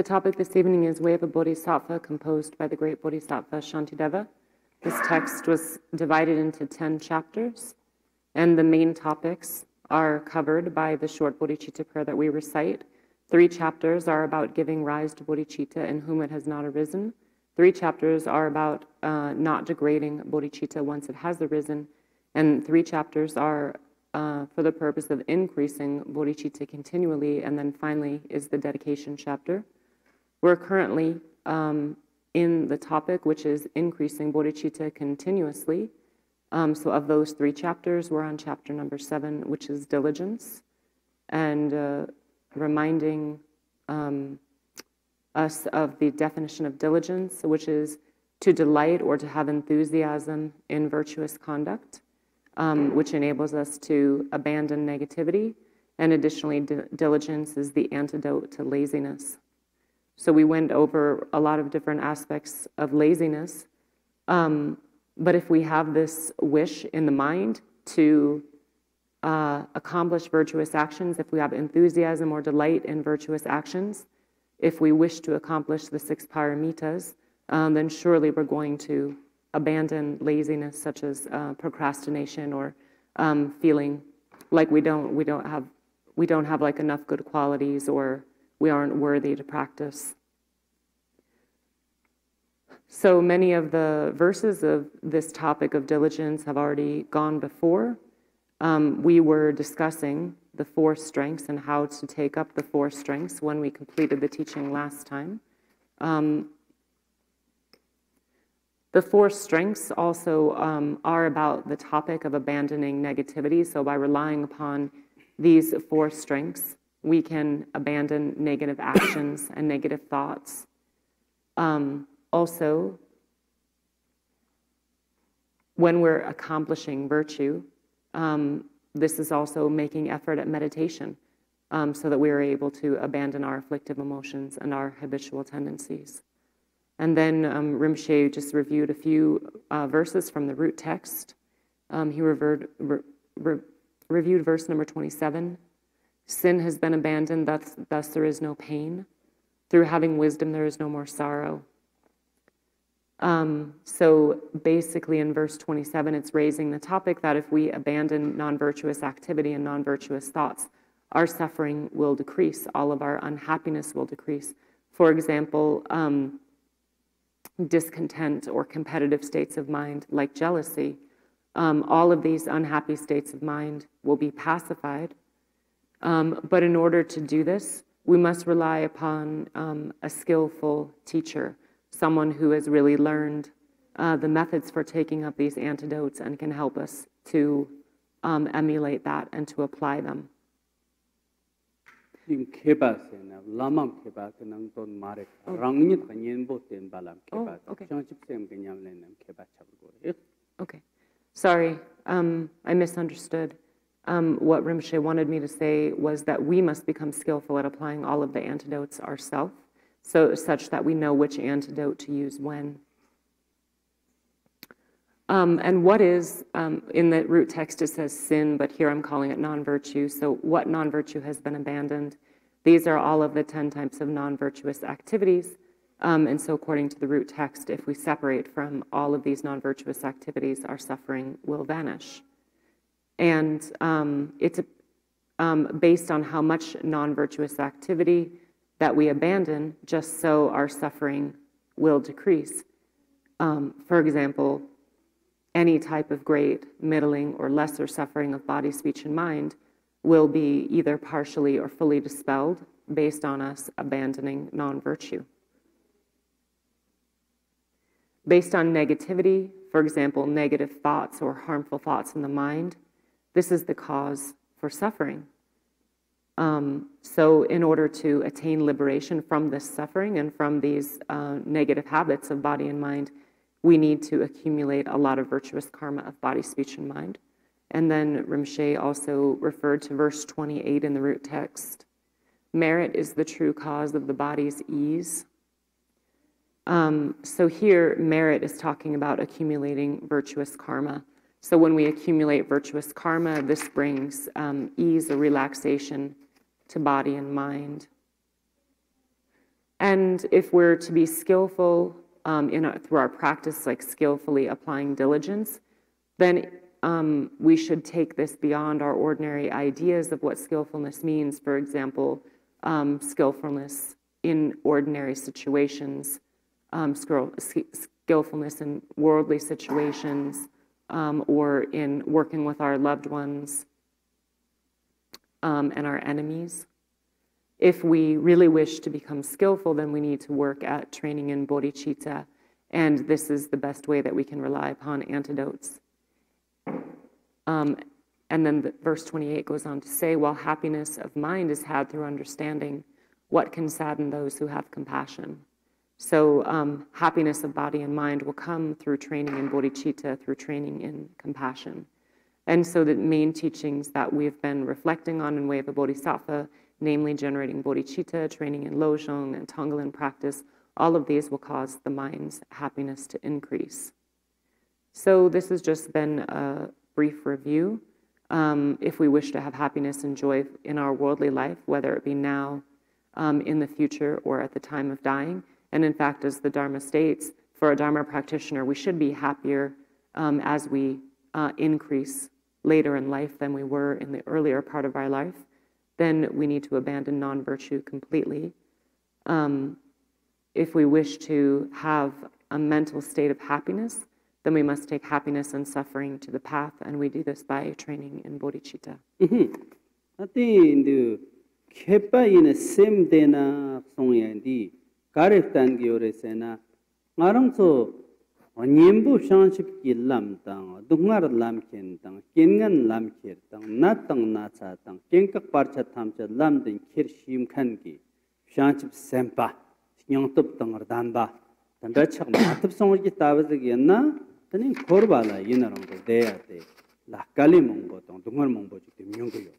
The topic this evening is Way of a Bodhisattva, composed by the great Bodhisattva Shantideva. This text was divided into 10 chapters, and the main topics are covered by the short bodhicitta prayer that we recite. 3 chapters are about giving rise to bodhicitta in whom it has not arisen. 3 chapters are about not degrading bodhicitta once it has arisen, and 3 chapters are for the purpose of increasing bodhicitta continually, and then finally is the dedication chapter. We're currently in the topic, which is increasing bodhicitta continuously. So of those 3 chapters, we're on chapter number 7, which is diligence, and reminding us of the definition of diligence, which is to delight or to have enthusiasm in virtuous conduct, which enables us to abandon negativity. And additionally, diligence is the antidote to laziness. So we went over a lot of different aspects of laziness. But if we have this wish in the mind to accomplish virtuous actions, if we have enthusiasm or delight in virtuous actions, if we wish to accomplish the 6 paramitas, then surely we're going to abandon laziness, such as procrastination or feeling like we don't have like enough good qualities, or we aren't worthy to practice. So many of the verses of this topic of diligence have already gone before. We were discussing the 4 strengths and how to take up the 4 strengths when we completed the teaching last time. The 4 strengths also are about the topic of abandoning negativity. So by relying upon these 4 strengths, we can abandon negative actions and negative thoughts. Also, when we're accomplishing virtue, this is also making effort at meditation, so that we are able to abandon our afflictive emotions and our habitual tendencies. And then Rinpoche just reviewed a few verses from the root text. He reviewed verse number 27. Sin has been abandoned, thus there is no pain. Through having wisdom, there is no more sorrow. So basically in verse 27, it's raising the topic that if we abandon non-virtuous activity and non-virtuous thoughts, our suffering will decrease, all of our unhappiness will decrease. For example, discontent or competitive states of mind like jealousy, all of these unhappy states of mind will be pacified. But in order to do this, we must rely upon a skillful teacher, someone who has really learned the methods for taking up these antidotes and can help us to emulate that and to apply them. Okay. Okay. Sorry, I misunderstood. What Rinpoche wanted me to say was that we must become skillful at applying all of the antidotes ourselves, such that we know which antidote to use when. And what is, in the root text it says sin, but here I'm calling it non-virtue. So what non-virtue has been abandoned? These are all of the 10 types of non-virtuous activities. And so according to the root text, if we separate from all of these non-virtuous activities, our suffering will vanish. And it's based on how much non-virtuous activity that we abandon, just so our suffering will decrease. For example, any type of great, middling, or lesser suffering of body, speech, and mind will be either partially or fully dispelled based on us abandoning non-virtue. Based on negativity, for example, negative thoughts or harmful thoughts in the mind, this is the cause for suffering. So in order to attain liberation from this suffering and from these negative habits of body and mind, we need to accumulate a lot of virtuous karma of body, speech, and mind. And then Rinpoche also referred to verse 28 in the root text. Merit is the true cause of the body's ease. So here, merit is talking about accumulating virtuous karma. So when we accumulate virtuous karma, this brings ease or relaxation to body and mind. And if we're to be skillful through our practice, like skillfully applying diligence, then we should take this beyond our ordinary ideas of what skillfulness means. For example, skillfulness in ordinary situations, skillfulness in worldly situations, or in working with our loved ones and our enemies. If we really wish to become skillful, then we need to work at training in bodhicitta, and this is the best way that we can rely upon antidotes. And then verse 28 goes on to say, while happiness of mind is had through understanding, what can sadden those who have compassion? So happiness of body and mind will come through training in bodhicitta, through training in compassion. And so the main teachings that we've been reflecting on in way of a bodhisattva, namely generating bodhicitta, training in lojong and tonglen practice, all of these will cause the mind's happiness to increase. So this has just been a brief review. If we wish to have happiness and joy in our worldly life, whether it be now, in the future, or at the time of dying. And in fact, as the Dharma states, for a Dharma practitioner, we should be happier as we increase later in life than we were in the earlier part of our life. Then we need to abandon non-virtue completely. If we wish to have a mental state of happiness, then we must take happiness and suffering to the path, and we do this by training in bodhicitta. Kepa sem dena songyandi kariftan gyoresena ngarang so onyembu shanship ki lam tang dungar lam ken tang kengan lam ker tang natang nacha tang kenkak parcha thamcha lam den kher shim khan ki shanship sempa nyangtup tangar danba tanda chak matap songji tabazig yanna tani korbala yinarang ko deya de la kali mongbo tang dungar mongbo jik myongyo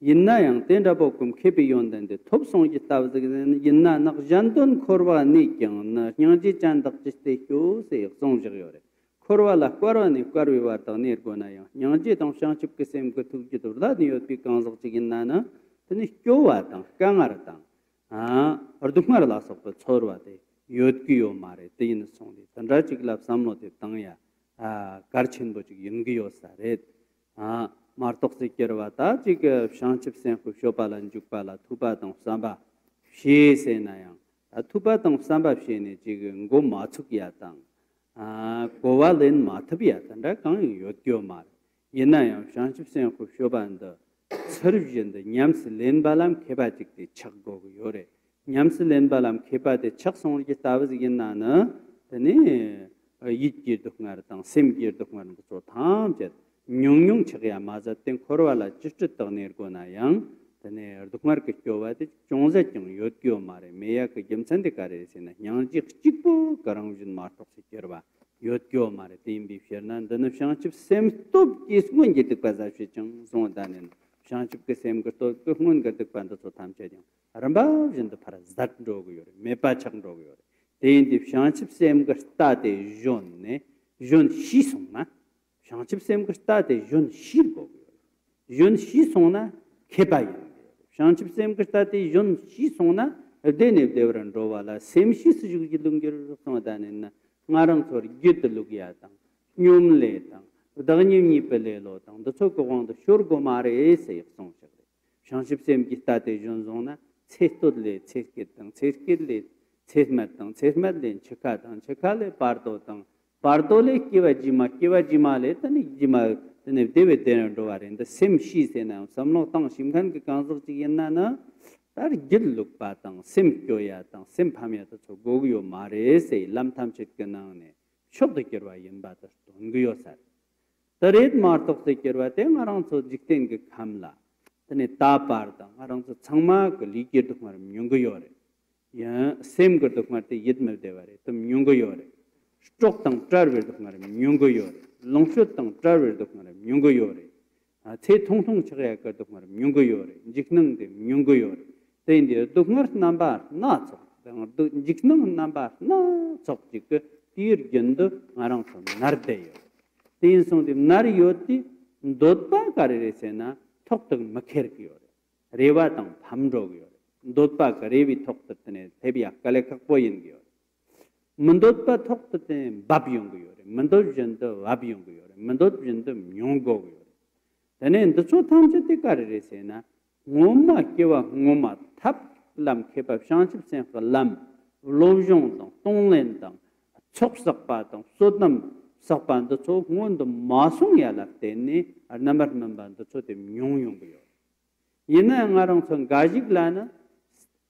Inna yang tenda bokum kepi yondande top song jitav zegen inna nak jandon korwa ni kyang na nyangji chandak jiste kyo se song jyore korwa la korwa ni korwi war ta ner gona yang nyangji tong shang chip ke sem ko thuk jitor la ni yot pi kang zog chigin na na tani kyo wa tang kangar tang ardukmar la sok chorwa de yot ki yo mare te in song de tanra chiglap samlo de tang ya garchin bo chig yin gi yo sa re Martoxi Kirvata, Jig Shanchip Senku Shopalan Jukpala, Tubatong Samba, She Senayang, a Tubatong Samba Shene, Jig Go Matsukiatang, Govalin Matabiat, and that can Yotio Mar. Yenayang, Shanchip Senku Shoban, the Surgeon, the Nyams Lenbalam Kebatik, the Chakgo Yore, Nyams Lenbalam Keba, the Chakson Gitavas Yenana, the Ne Yit Duknartang, Sim Gear Dukman, so Tam Jet. Nyung chagya maza ten korwala chishchit tagner gona yang tane ardukmar ke kyowa te chongza chong yot kyo mare meya ke gemsande kare sena nyang ji chikpo karang jin martok se kerwa yot kyo mare tim bi fernan dan shangchip sem stop kisgun jit kaza shi chang song danen shangchip ke sem ko to ngun ga tek pan to tham che jang ramba jin de para zat rog yore mepa chang rog yore ten di shangchip sem ga sta de jon ne jon shi song na Shanchip sem kristate jun shirgo. Jun shi sona kebayin. Shanchip sem kristate jun shi sona denev devran rovala sem shi sujugi lungir somadanena ngarang sor git lugyatang nyum le tang dagnyim ni pele lo tang the chok gong the shurgo mare se song chagre. Shanchip sem kristate jun zona chestod le chesketang cheskit le chesmatang chesmat le chekatang chekale pardo tang Pardole kiva jima le tani jima tani deve denen do are the same she se na samno tang simkhan ke kanzog chi yenna na tar gil luk pa tang sim kyo ya tang sim phamya to cho gogyo mare se lam tham chit ke na ne shobd kerwa yen ba ta don gyo sar taret mar tok se kerwa te ngarang so jikten ke khamla tani ta par tang ngarang so changma ko li ke tok mar myong gyo re ya same ko tok mar te yid me de ware tum myong gyo re Stroke tang travel to Maram, Yungo Yore, Longshot tang travel to Maram, Yungo Yore, Te Tong Tong Chaka to Maram, Yungo Yore, Jiknung de Yungo Yore. Then the Dugmart number, not so. Jiknung number, not so. Dear Gendo, Maram from Narde. Then some the Narioti, Dotba Karesena, talk to Makerki Yore, Reva tang Khamdroling Yore. dotpa karevi toktatne tebiya kale kakboyin giyor. Mendotpa toktatne babyon giyor. Mendot jendo babyon giyor. Mendot jendo myongo giyor. Tane ndso tamje te karesena ngoma kewa ngoma tap lam kebab shanchip sen lam lojong dong tonglen dong choksak dong sodam sakpan do cho ngon do masong ya la tenne ar number memban do cho te myong giyor. Yena ngarang son gajik lana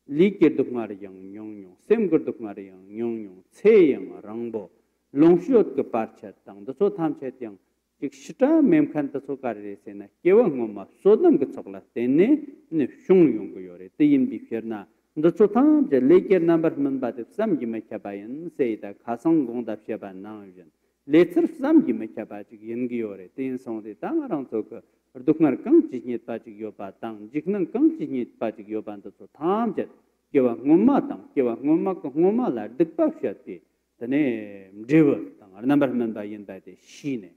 likir duk ngar yang nyong sem gur duk ngar yang nyong che yang rangbo longshot ke parchat tang do so tham chet yang ik shita mem khan to so kar re se na kewa ngoma sodam ke chokla tenne ne shung yong go yore te yin bi ferna do so tham je likir number memba de sam gi me khabayan se da khasang gong da phya na yen lecher sam gi me khaba ji yin gi yore te yin song de tang arang to ko duknar kang chi ni pa chi yo pa tang jiknang kang chi ni pa chi yo ban to tham je kewa ngoma tang kewa ngoma ko ngoma la dik pa fyati tane driver tang ar number men ba yin ba de shine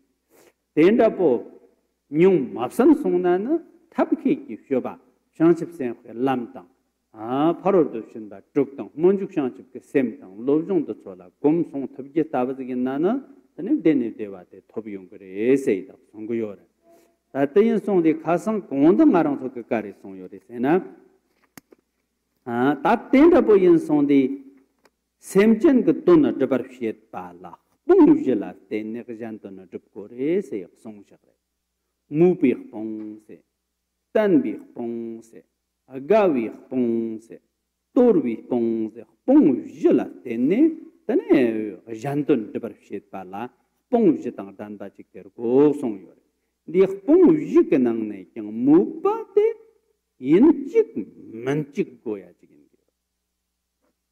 tenda po nyung mapsan songna na tabki ki fyoba shangchip sen lam tang a paro do shin ba truk tang monjuk shangchip ke sem tang lojong do chola gom song tabje tabazgin na na tane dene dewa de tobi yong kare sei da song go yore 다때인 송디 가상 공원도 말랑 속까지 송요리세나 아 다때인다 보인 송디 셈전 그 돈을 저버시et 발라 봉주라 때네 그잔도는 접고레세 송셔래 무비 봉세 단비 봉세 아가위 봉세 토르비 봉세 봉주라 때네 때네 잔돈 저버시et 발라 봉주 땅 단바직 되고 송요래 리խ봉 위게 낭네 경 무바데 인직 만직 고야 지긴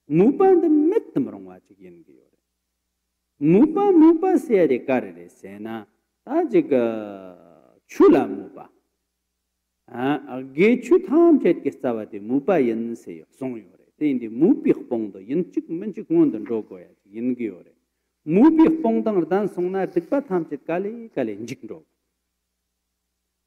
무바데 맷므롱 와 지긴 게 무바 세야데 까르레 세나 아지가 출라 무바 아 게추 탐 쳇게 싸와데 무바 연세요 송요래 데인데 무비խ봉도 인직 만직 원던 로고야 지긴 게요래 무비խ봉당 단 송나 득바 탐 쳇 깔리 인직로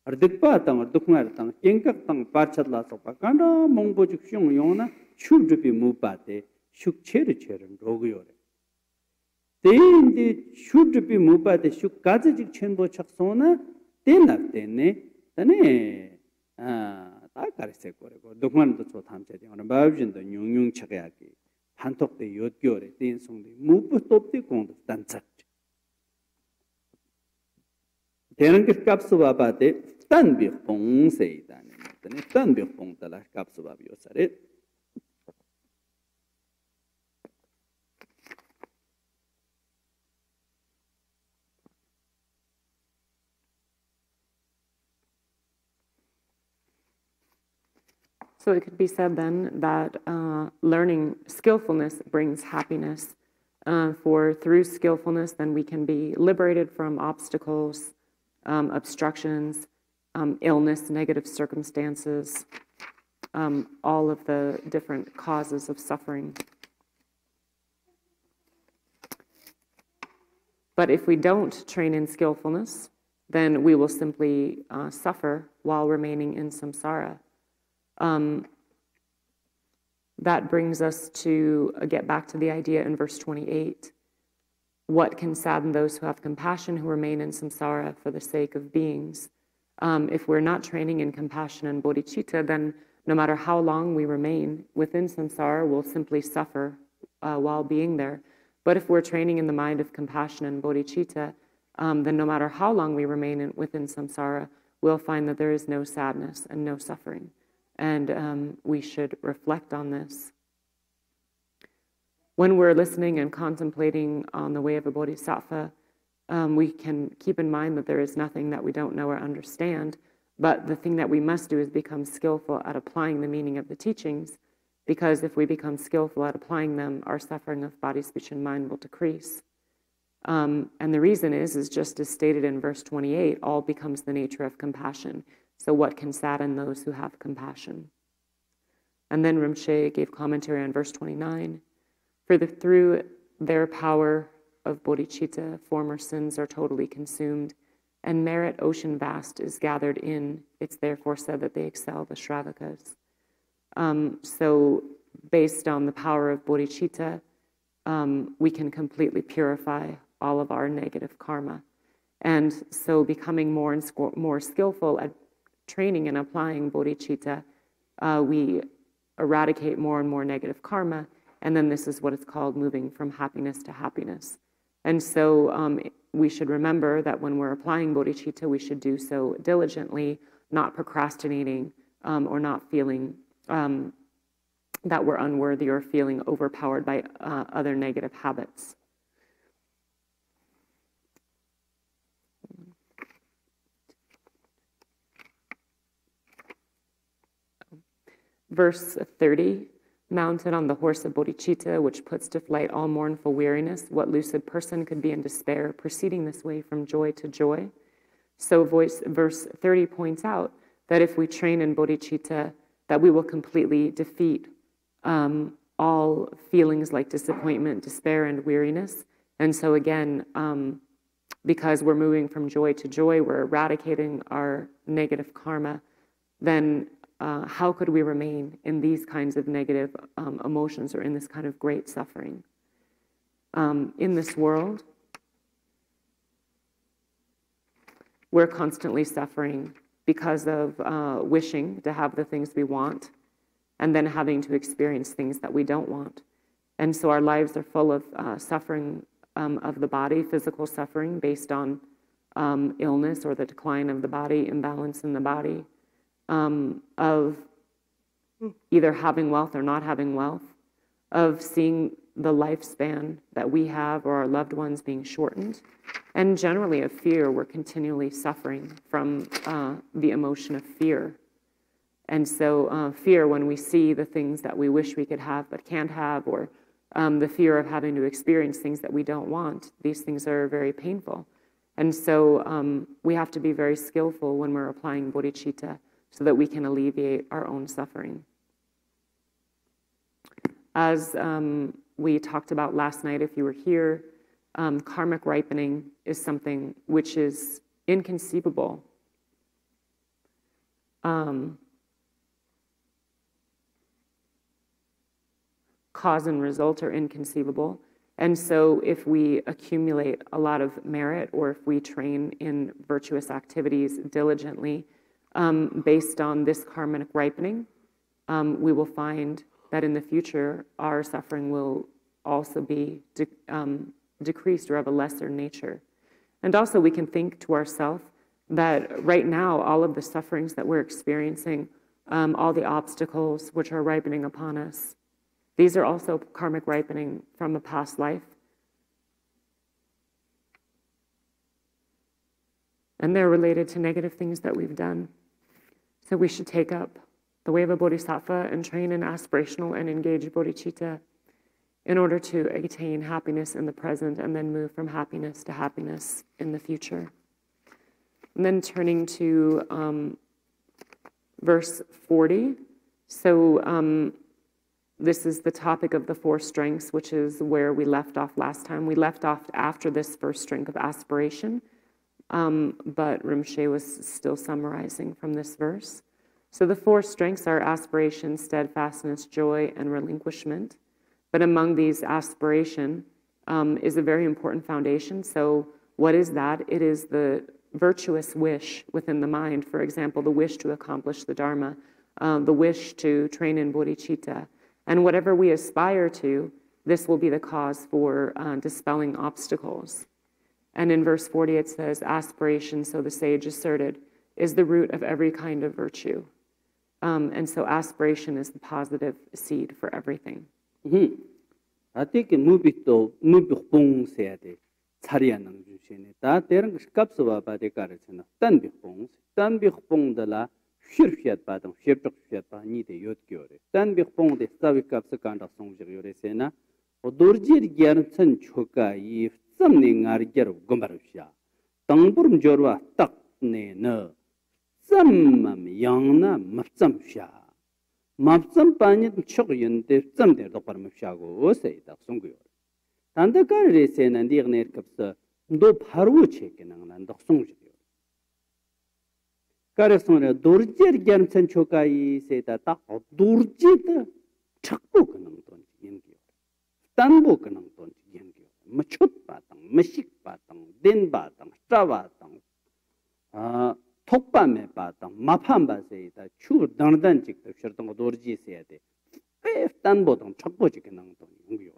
ardikpa tang ardukngar tang kengkak tang parchatla sopa kanda mongbojuk shung yongna chubjupi mupate shuk cheru roguyore teindi chubjupi mupate shuk gazajik chenbo chaksona tenlap tenne tane ta karise kore ko dukman to cho thamchedi ona babjin do nyung chagayaki hantok de yotgyore ten songde mupu topti kong danchak tenan ke kapsu babate tanbi pong seidane tane tanbi pong tala kapsu babyo sare So it could be said then that learning skillfulness brings happiness. For through skillfulness, then we can be liberated from obstacles, obstructions, illness, negative circumstances, all of the different causes of suffering. But if we don't train in skillfulness, then we will simply suffer while remaining in samsara. That brings us to get back to the idea in verse 28. What can sadden those who have compassion, who remain in samsara for the sake of beings? If we're not training in compassion and bodhicitta, then no matter how long we remain within samsara, we'll simply suffer while being there. But if we're training in the mind of compassion and bodhicitta, then no matter how long we remain within samsara, we'll find that there is no sadness and no suffering. And we should reflect on this. When we're listening and contemplating on the way of a bodhisattva, we can keep in mind that there is nothing that we don't know or understand, but the thing that we must do is become skillful at applying the meaning of the teachings, because if we become skillful at applying them, our suffering of body, speech, and mind will decrease. And the reason is just as stated in verse 28, all becomes the nature of compassion. So what can sadden those who have compassion? And then Rinpoche gave commentary on verse 29. Through their power of bodhicitta, former sins are totally consumed, and merit ocean vast is gathered in. It's therefore said that they excel the Shravakas. So based on the power of bodhicitta, we can completely purify all of our negative karma. And so becoming more skillful at training and applying bodhicitta, we eradicate more and more negative karma, and then this is what it's called moving from happiness to happiness. And so we should remember that when we're applying bodhicitta, we should do so diligently, not procrastinating or not feeling that we're unworthy or feeling overpowered by other negative habits. Verse 30, mounted on the horse of bodhicitta, which puts to flight all mournful weariness, what lucid person could be in despair, proceeding this way from joy to joy? So verse 30 points out that if we train in bodhicitta, that we will completely defeat all feelings like disappointment, despair, and weariness. And so again, because we're moving from joy to joy, we're eradicating our negative karma, then how could we remain in these kinds of negative emotions or in this kind of great suffering? In this world, we're constantly suffering because of wishing to have the things we want and then having to experience things that we don't want. And so our lives are full of suffering of the body, physical suffering based on illness or the decline of the body, imbalance in the body, of either having wealth or not having wealth, of seeing the lifespan that we have or our loved ones being shortened, and generally of fear. We're continually suffering from the emotion of fear. And so fear when we see the things that we wish we could have but can't have, or the fear of having to experience things that we don't want, these things are very painful. And so we have to be very skillful when we're applying bodhicitta so that we can alleviate our own suffering. As we talked about last night, if you were here, karmic ripening is something which is inconceivable. Cause and result are inconceivable. And so if we accumulate a lot of merit, or if we train in virtuous activities diligently, based on this karmic ripening, we will find that in the future, our suffering will also be decreased or of a lesser nature. And also we can think to ourselves that right now, all of the sufferings that we're experiencing, all the obstacles which are ripening upon us, these are also karmic ripening from a past life. And they're related to negative things that we've done. So we should take up the way of a bodhisattva and train in aspirational and engaged bodhicitta in order to attain happiness in the present and then move from happiness to happiness in the future. And then turning to verse 40. So this is the topic of the four strengths, which is where we left off last time. We left off after this first strength of aspiration, but Rinpoche was still summarizing from this verse. So the four strengths are aspiration, steadfastness, joy, and relinquishment. But among these, aspiration is a very important foundation. So what is that? It is the virtuous wish within the mind. For example, the wish to accomplish the Dharma, the wish to train in bodhicitta. And whatever we aspire to, this will be the cause for dispelling obstacles. And in verse 40 it says, aspiration, so the sage asserted, is the root of every kind of virtue. And so aspiration is the positive seed for everything. 아티게 무비도 무비봉 세야데 차리야는 주시네. 다 대런 값스와 바데가르잖아. 단비봉달라 휘르휘앗 바동 휘르휘앗 바니데 요트교레. 단비봉데 사비값스 간다 송지요레세나. 오도르지르 기아르천 초가이 썸네 나르게르 고마르샤. 당부름 조르와 딱네너 썸맘 양나 맙sam샤. 맙점 빠니 촉연데 썸데 도파르므샤고 오세이다 송고요. 단다가르레세나 니그네르 값스 도 바로 체케나나 덕송지요. 가르송에 도르지르 겸천 초가이 세다다 도르지드 착보 그능 돈 연기요. 단보 그능 돈 연기요. 마촛 바당, 마식 바당, 된 바당, stra바당. 톡밤에 바당, 마판바세이다. 추 당단 직도 저던 거 도르지 세야 돼. 단보당 착보지 그능 돈 연기요.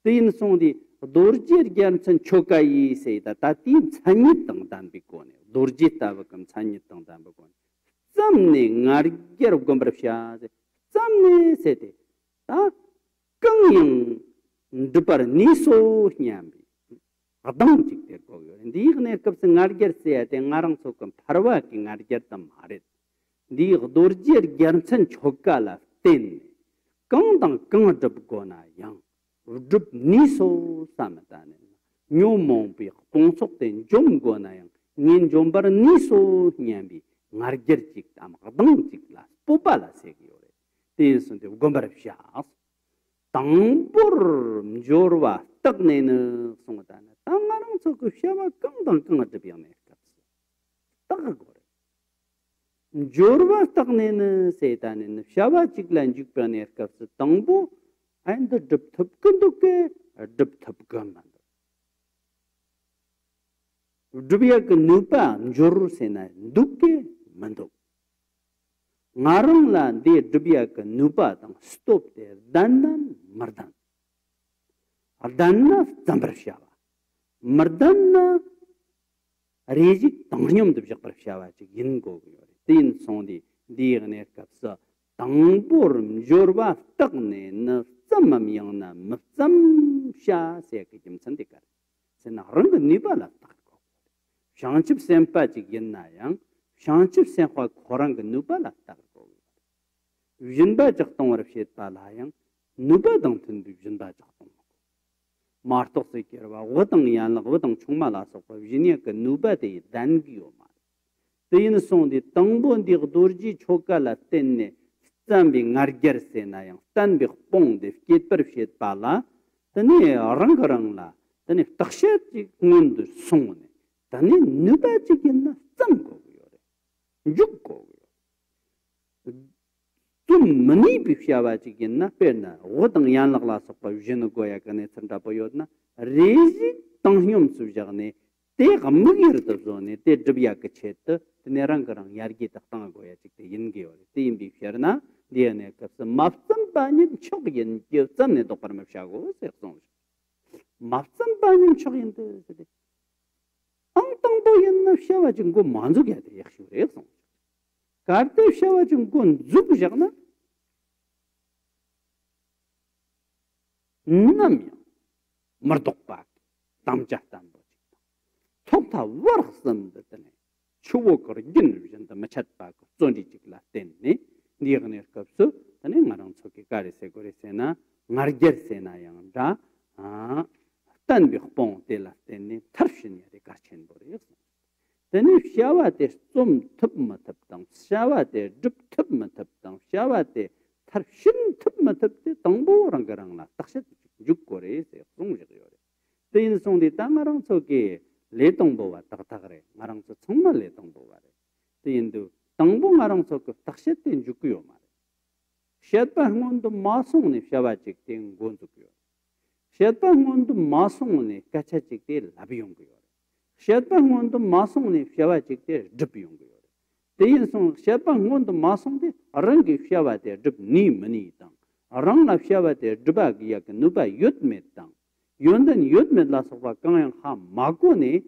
된 송디 도르지르 겸천 초가이 세다 다티 찬이 땅단 비고네. 도르지 따버금 찬이 땅단 비고네. 쌈네 나르게로 검버샤제. 쌈네 세데. 다 깡영 드파르 니소 냠비. 아당 직대 거요. 니그네 급스 나르게르세야 돼. 나랑 소금 파르와키 나르게르다 마레. 니 도르지르 겸천 초가라 땐. 깡당 깡드브고나 양. 르드 니소 사마다네 뇽몽비 공속된 좀고나양 닌 좀바르 니소 냠비 나르게르직 아마당직라 뽑발라 세기요레 데스인데 우건바르샤 당보르 조르와 딱내는 송다나 당가랑 저그 샤바 깡당 깡어드비네 딱거래 조르와 딱내는 세다네 샤바 직란 직변에 갑스 당보 and the dip thup kunduke dip thup gaman dubia ke nupa njor sena dukke mandok ngarang la de dubia ke nupa tang stop there dandan mardan ardanna tambrashava mardanna reji tangnyum dubja prashava chi yin go yore tin sondi digne kapsa tangbor njorba takne na zamamyangna mzam sha se ke jim sandika sena rang niba la tak ko shangchip sempa ji yenna yang shangchip senpa khorang nuba la tak ko yinba jak tong war phet pa la yang nuba dang thun du yinba jak tong martok se kerwa wodang yan la wodang chungma la so ko yinye ke nuba de dan gyo ma dein song de tangbon de dorji choka la tenne zambi ngarger senayang tanbi pong de ketper phet pala tani rang la tani takshet ngund songone tani nuba chikinna zamgo yore jukko tum mani bi fyawa chikinna perna wodang yanlag la sokpa jenu goya kane tsanda boyodna rezi tanghyum sujagne te gamgir to zone te dbya ke chet tani rang yargi taktang goya chikte yinge yore te imbi fyarna DNA kapsa mafsam banin çok yin yevsan ne dokar mevşago sekson mafsam banin çok yin de angtang bo yin na şava jingo manzu ge de yakşı rekson karte şava jingo zub jagna namya mardok bak damjahtan bo tokta varxsam de ne chuvo kor gin janda machat bak zondi jikla tenni 니그네 kapsu tane ngarang choki kare se gore sena ngarger sena yang da tan bi khpong te la tenne tarshin ya de karchen bore yes tane shawa te som thup ma thup tang shawa te dup thup ma thup tang shawa te tarshin thup ma thup te tangbo rang garang la takshet juk gore se song je yore tein song de tangarang choki le tongbo wa tak tak re ngarang cho 정말 le tongbo wa re tein 당봉 아랑서 그 닥set된 죽고요 말. 셋방원도 마송네 샤바직된 곤죽고요. 셋방원도 마송네 까차직된 라비용고요. 셋방원도 마송네 샤바직된 즙용고요. 대인송 셋방원도 마송데 아랑기 샤바데 즙니 머니당. 아랑나 샤바데 즙바기야 그 누바 윳메당. 연단 윳메라서가 강양 하 마고네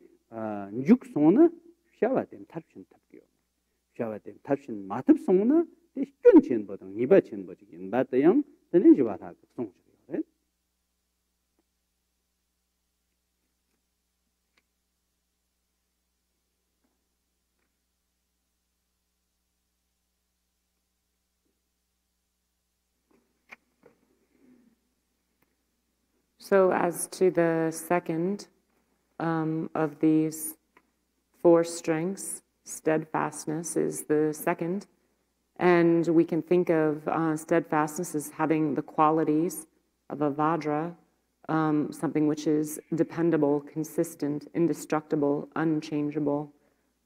죽송나 샤바데 탑신 탑기요. 샤와데 탑신 마탑 송나 대견 전보다 니바 전보지긴 맞다양 되는 지와다 송지요. So as to the second of these four strengths, steadfastness is the second. And we can think of steadfastness as having the qualities of a vajra, something which is dependable, consistent, indestructible, unchangeable,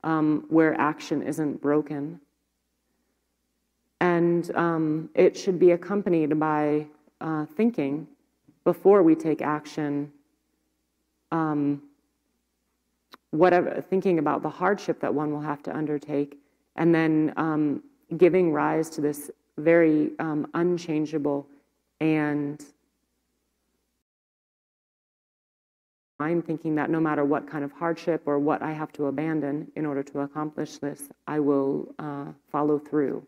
where action isn't broken. And it should be accompanied by thinking before we take action, thinking about the hardship that one will have to undertake, and then giving rise to this very unchangeable and I'm thinking that no matter what kind of hardship or what I have to abandon in order to accomplish this, I will follow through.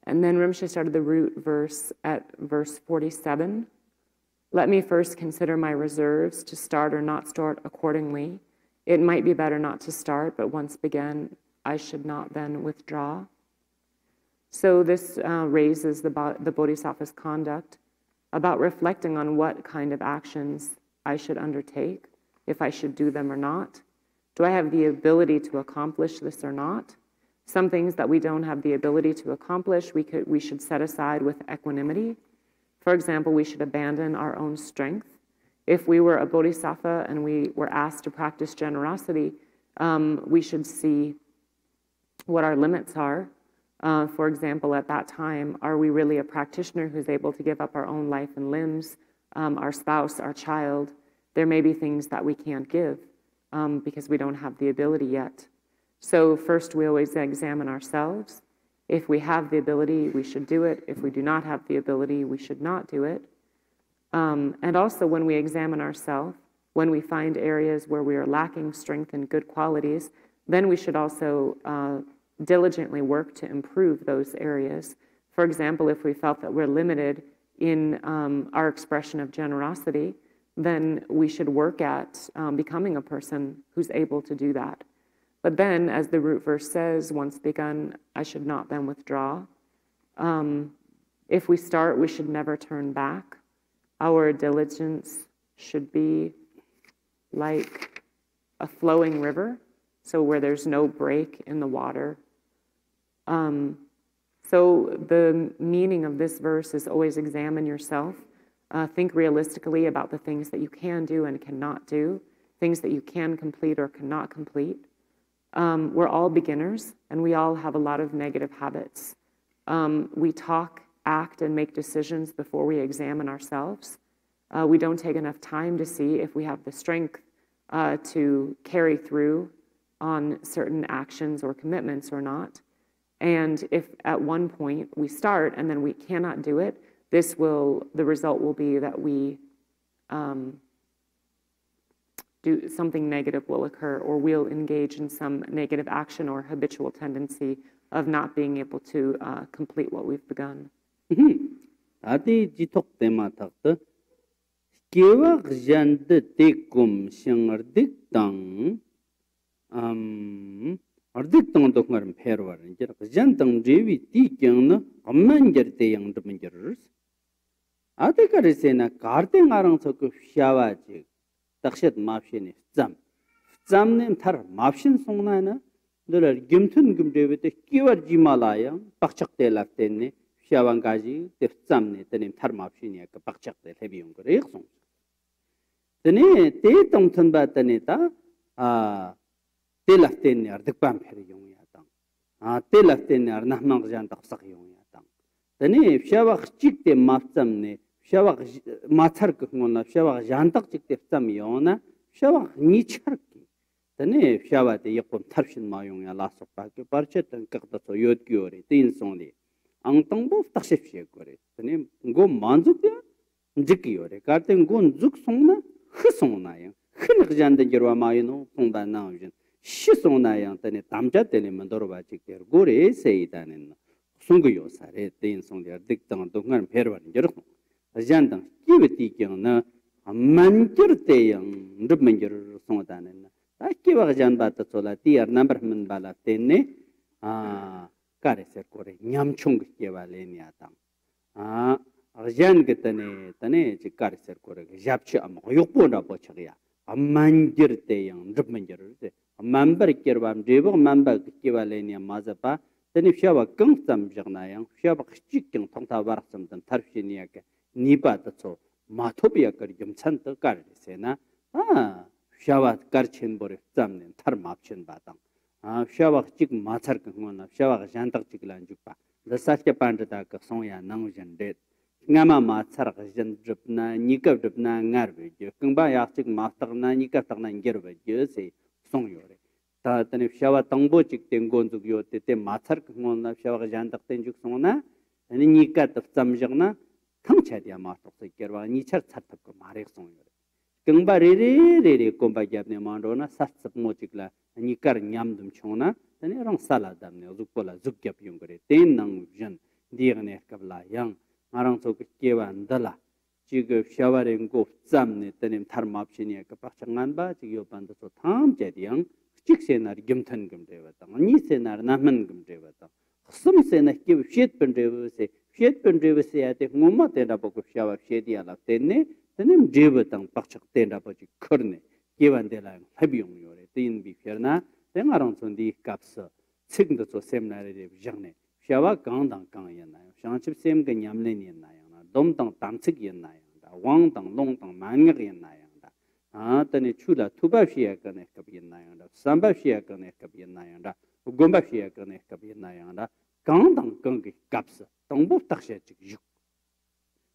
And then Rinpoche started the root verse at verse 47. Let me first consider my reserves to start or not start accordingly. It might be better not to start, but once begun, I should not then withdraw. So this raises the Bodhisattva's conduct about reflecting on what kind of actions I should undertake, if I should do them or not. Do I have the ability to accomplish this or not? Some things that we don't have the ability to accomplish, we should set aside with equanimity. For example, we should abandon our own strength. If we were a bodhisattva and we were asked to practice generosity, we should see what our limits are. For example, at that time, are we really a practitioner who's able to give up our own life and limbs, our spouse, our child? There may be things that we can't give because we don't have the ability yet. So first, we always examine ourselves. If we have the ability, we should do it. If we do not have the ability, we should not do it. And also, when we examine ourselves, when we find areas where we are lacking strength and good qualities, then we should also diligently work to improve those areas. For example, if we felt that we're limited in our expression of generosity, then we should work at becoming a person who's able to do that. But then, as the root verse says, once begun, I should not then withdraw. If we start, we should never turn back. Our diligence should be like a flowing river, so where there's no break in the water. So the meaning of this verse is always examine yourself. Think realistically about the things that you can do and cannot do, things that you can complete or cannot complete. We're all beginners, and we all have a lot of negative habits. We talk, act, and make decisions before we examine ourselves. We don't take enough time to see if we have the strength to carry through on certain actions or commitments or not. And if at one point we start and then we cannot do it, the result will be that we do something negative will occur, or we'll engage in some negative action or habitual tendency of not being able to complete what we've begun. 아디 지톡 때마탁도 기와 그잔데 데꿈 싱어딕당 어딕당도 그런 페르와는 이제 그잔당 제비 디경는 엄만저때 양도문저스 아데가르세나 가르땡아랑서 그 샤와지 딱셋 마프시니 짬는 타 마프신 송나나 늘 김튼 김데베데 끼와 지말아야 빡착텔랍테네 샤완가지 뎁짬네 때님 타 마프시니야 그 빡착텔 해비용 거래 송 때네 때동튼 바다네다 텔랍테네 아득밤 페리용이야당 텔랍테네 아나망잔 딱삭용이야당 때네 샤와 찍때 마프짬네 샤와 마차르크 응원나 샤와 잔딱직 뎁짬이요나 샤와 니차르키 때네 샤와데 예쁨 탑신 마용이야 라속바게 바르쳇던 깍다서 요드기오레 띵송리 앙땅보 딱십시에 거래 때네 고 만족돼 직기오레 가르텐 고 죽송나 흐송나요 흔그잔데 저와 마이노 송단나오진 시송나양 때네 담자 때네 만들어바직게 고레 세이다는 송구요사레 띵송리 딕당 동안 베르바는 저러 잔당 기베티경나 만저때양 르면저 송다는 아키와 잔바타 솔라티어 넘버만 발라테네 카레세 코레 냠충게 개발레니아당 아잔게테네 테네 지카레세 코레 잡치 암 욕보나 보차야 만저때양 르면저르데 만버케르밤 제보 만바 개발레니아 마자파 테네 샤와 긍쌈적나양 샤와 치익경 통타바락섬던 타르시니야게 니바다초 마토비아까지 좀 찬더 까르세나 샤와 까르첸보레 짬는 타르마프첸 바당 샤와 직 마찰 그거나 샤와 잔딱 직란 죽바 더사케 반드다 그 송야 나무전데 ngama ma tsar jan drupna nikap drupna ngarbe je kengba yakchik maftagna nikap tagna ngerbe je se song yore ta tane shawa tangbo chik tengon zug yo te matsar kngona shawa jan tak ten juk songna ani nikap tsamjagna thangcha dia maftag se kerwa nichar chatak ko mare song yore kengba re komba gyapne mandona satsap mo chikla nikar nyamdum chona tane rang sala damne zukpola zugyap yongre ten nang jan digne kabla yang marang so kewa ndala jigo shawaring go zamne tanim tharmapshini ka pachang ba jigo band so tham jadiang chik senar gimthan gimde wata ni senar naman gimde wata khsum senar ki shet pendre se ate ngoma te da bok shawa shedi ala tenne tanim jeba tang pachak te da ba ji khorne kewan de la habiyong yore tin bi ferna tengarang so di kapsa chingdo so seminary de jangne shawa gang yan shangchip sem ga nyamlen yan na yang dom tang tamchik yan na yang da wang tang long tang mangyak yan na yang da tane chula tuba shia ka ne kap yan na yang da samba shia ka ne kap yan na yang da gomba shia ka ne kap yan na yang da gang gi kaps tang bu tak sha chik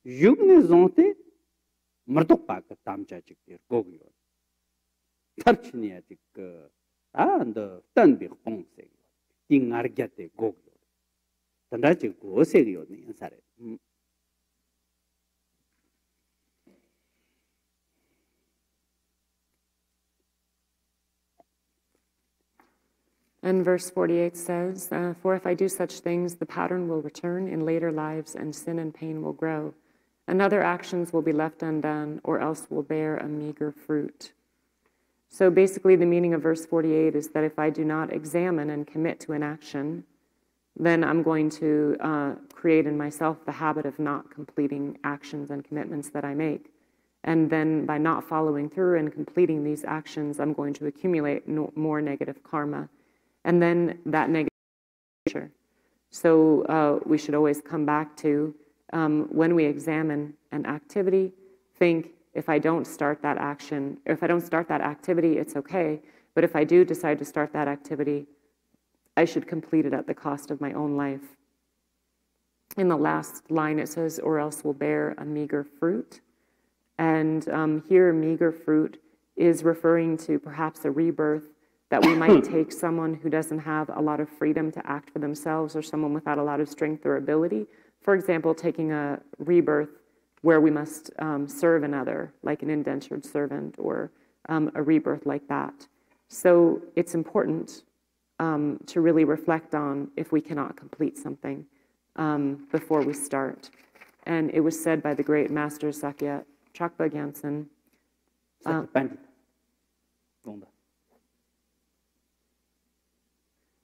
yug ne zonte mardok pa ka tamcha chik der gog yo tarchni ya chik and tan bi khong se ding argyate gog 단다지 고색이요네 사례. And verse 48 says, for if I do such things, the pattern will return in later lives and sin and pain will grow. And other actions will be left undone or else will bear a meager fruit. So basically the meaning of verse 48 is that if I do not examine and commit to an action, then I'm going to create in myself the habit of not completing actions and commitments that I make. And then by not following through and completing these actions, I'm going to accumulate more negative karma. And then that negative nature. So we should always come back to when we examine an activity, think if I don't start that action, or if I don't start that activity, it's okay. But if I do decide to start that activity, I should complete it at the cost of my own life. In the last line, it says, or else will bear a meager fruit. And here, meager fruit is referring to perhaps a rebirth that we might take someone who doesn't have a lot of freedom to act for themselves or someone without a lot of strength or ability. For example, taking a rebirth where we must serve another, like an indentured servant or a rebirth like that. So it's important to really reflect on if we cannot complete something before we start. And it was said by the great master Sakya Chakpa Gyaltsen.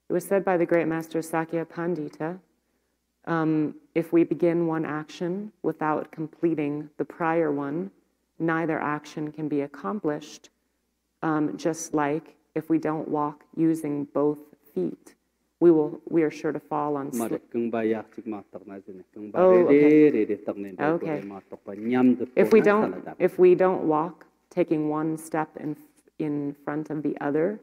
It was said by the great master Sakya Pandita, if we begin one action without completing the prior one, neither action can be accomplished, just like if we don't walk using both feet, we are sure to fall on slippery. If we don't walk taking one step in front of the other,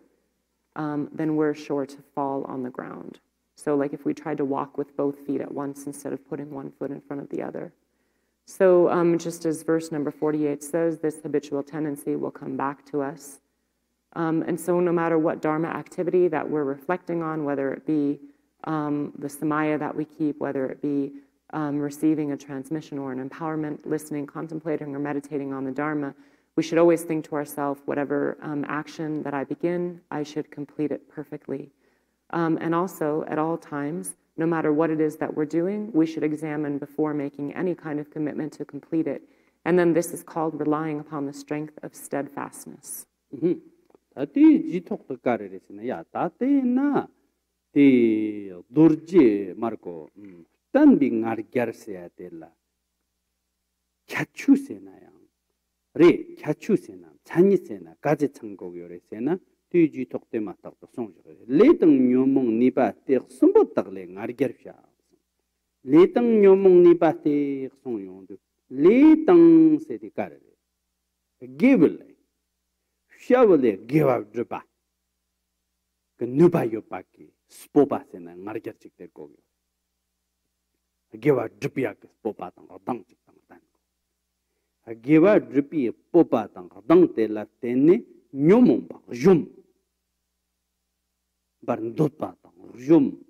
then we're sure to fall on the ground. So like if we tried to walk with both feet at once instead of putting one foot in front of the other. So just as verse number 48 says, this habitual tendency will come back to us. And so no matter what Dharma activity that we're reflecting on, whether it be the samaya that we keep, whether it be receiving a transmission or an empowerment, listening, contemplating, or meditating on the Dharma, we should always think to ourselves, whatever action that I begin, I should complete it perfectly. And also, at all times, no matter what it is that we're doing, we should examine before making any kind of commitment to complete it. And then this is called relying upon the strength of steadfastness. Tati jitok to kareresina ya tate na ti durje marco tanbi ngargyar se atela kyachu se na yang re kyachu se na chanyi se na gaje changgok yore se na ti jitok te matak to song jore le tang nyomong ni ba te sumbo tak le ngargyar sha le tang nyomong ni ba te song yong du le tang se di karere give Shavale give up driba. 그 누바요 밖에 스포바세나 나르게직 될 거고요. 게와 드비야 그 스포바당 어당 직당 단. 게와 드비 포바당 어당 때라 때네 뇨몽바 좀 바른도바당 좀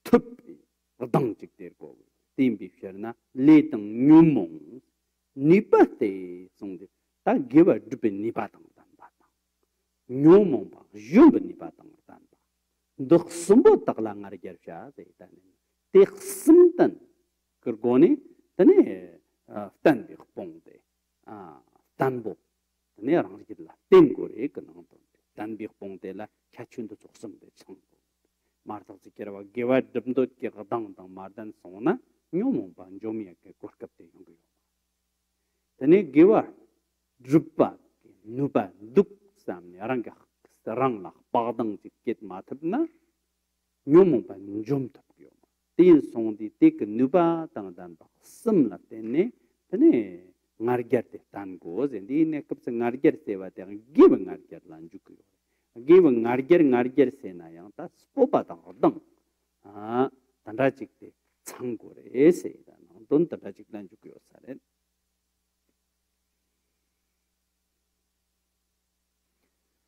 특히 어당 직될 거고. 팀비셔나 레당 뇨몽 니바테 송데 다 게와 드비 니바당 뇨몽바 줌브니 바탕 단바 덕스모 딱랑아르 게르샤 데이타네 텍스음단 그고니 tane tan bi pongde tanbo tane rang gi la tem gore ke nang tan bi pongde la chachun do choksam de chang mar ta ji kera wa gewa dum ke dang dang mar dan sona nyom ban jomi ke kor kap te yung yo tane gewa drupa nuba duk samne arang ga rang la ba dang ji ket ma thapna nyom ban jom thap yo tin song di tek nuba tang dan ba sim la tene tane ngarger te tan go zendi ne kap se ngarger se wa te give ngarger lan juk yo give ngarger se na yang ta spopa dang dang tanda chik te chang go re se da don tanda chik lan juk yo sare.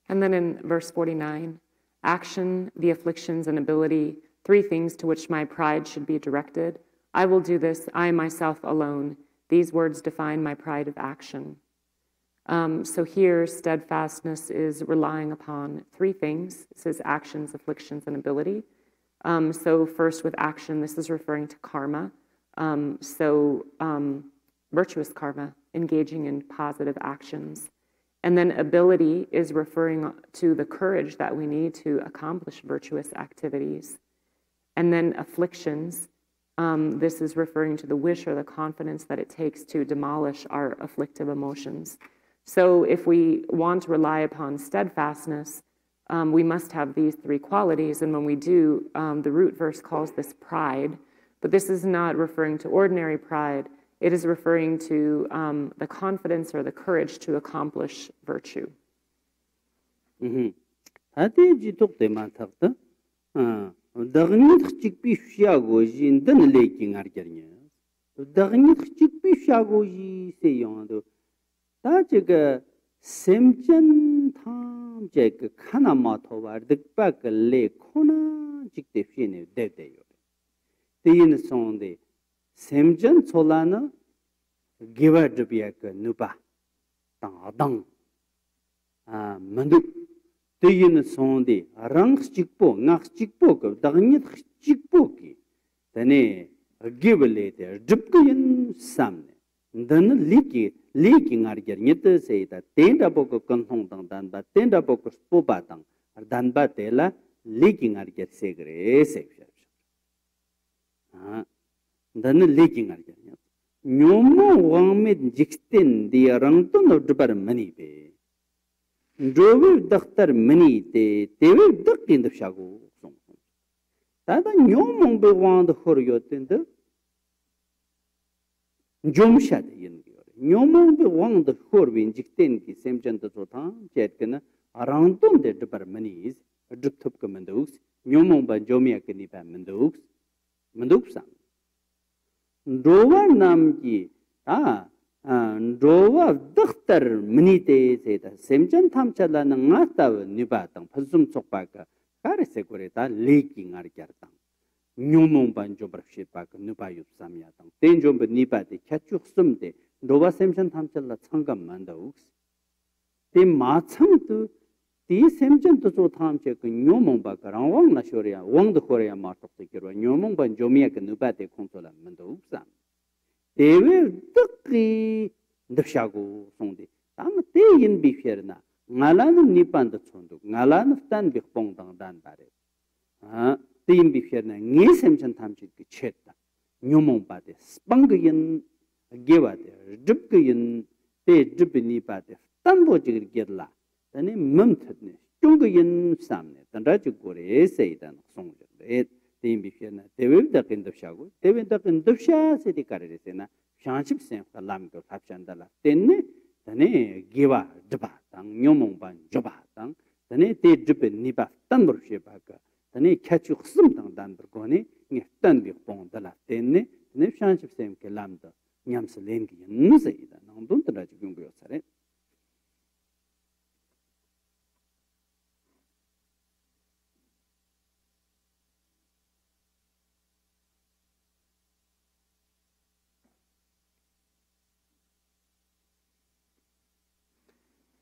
And then in verse 49, action, the afflictions and ability, three things to which my pride should be directed. I will do this, I myself alone. These words define my pride of action. So here, steadfastness is relying upon three things. It says actions, afflictions, and ability. So first with action, this is referring to karma. Virtuous karma, engaging in positive actions. And then ability is referring to the courage that we need to accomplish virtuous activities. And then afflictions, this is referring to the wish or the confidence that it takes to demolish our afflictive emotions. So if we want to rely upon steadfastness, we must have these three qualities. And when we do, the root verse calls this pride. But this is not referring to ordinary pride. It is referring to the confidence or the courage to accomplish virtue. Dagni chikpi shago jin dan leking argernya. Dagni chikpi shago ji se yondo. Ta jega semjan tham jega khana ma thobar dikpa ke le khona jikte fine de de yo. Tin sonde semjan solana giva dbiya ke nuba tang mandu Tyin sonde rang chikpo ngak chikpo ko dagnit chikpo ki tane gibele de dipkin samne dan liki ngarger nyet se da tenda boko konthong dang dan ba tenda boko spo ba dang dan ba tela liki ngarger se gre se dan liki ngarger nyomo wangme jiksten di rang to no dubar mani be Drove doctor many they will duck in the shago. That a new mong be one the horriot in the Jom shat in the mong be one the horwin jictin the same gentle sotan, jetkin around the dipper monies, a drip top commandokes, new mong by Jomia canipa mandokes, mandoksan. Drova namki, Drova doctor minite said, Semjan Tamchala Nangata Nibatang, Pasum Sopaka, Karisecurita, leaking Argertang. Numon Banjober Shipak, Nubayu Samiatang, Tenjum Nipa, the Kachuk Sumde, Drova Semjan Tamchala Tangam Mandaux. The Matsang to the Semjan to Sotamchek, Numon Bakaran, Wang Nashoria, Wang the Korea Mark of the Kiro, Numon Banjomiak and Nubate Consola Mandauxam. They will ducky the shago sonde. Tam te in bifierna. Ngalan nipan the sondu. Ngalan of tan bipong dan bare. Team bifierna, Nisemjan tamchit cheta. Numon bade, Spangayan, Gevade, Dupkayan, Pe Dupini bade, Tambojig Gerla, the name Mumtedness, Jungayan Samnet, and Rajugore say than song. Team bifierna, they will duck in the shago, they will duck in the sha city carrisena, Shanship Sam, the Lamgo Hapchandala, Tenne, Giva, Deba, tang nyomong ban joba tang tane te jupe nipa tan bor she ba ka tane kyachu khsum tang dan bor ko ne nge tan bi pong da la tenne ne shanship sem ke lam da nyam se len gi nu se da nang dun da ji gyung go sare.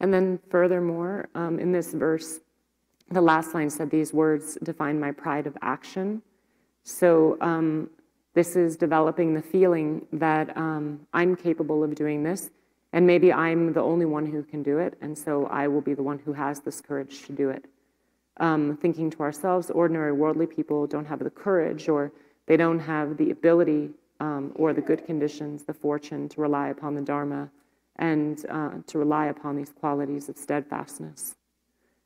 And then furthermore, in this verse, the last line said these words define my pride of action. So this is developing the feeling that I'm capable of doing this, and maybe I'm the only one who can do it, and so I will be the one who has this courage to do it. Thinking to ourselves, ordinary worldly people don't have the courage, or they don't have the ability or the good conditions, the fortune to rely upon the Dharma and to rely upon these qualities of steadfastness.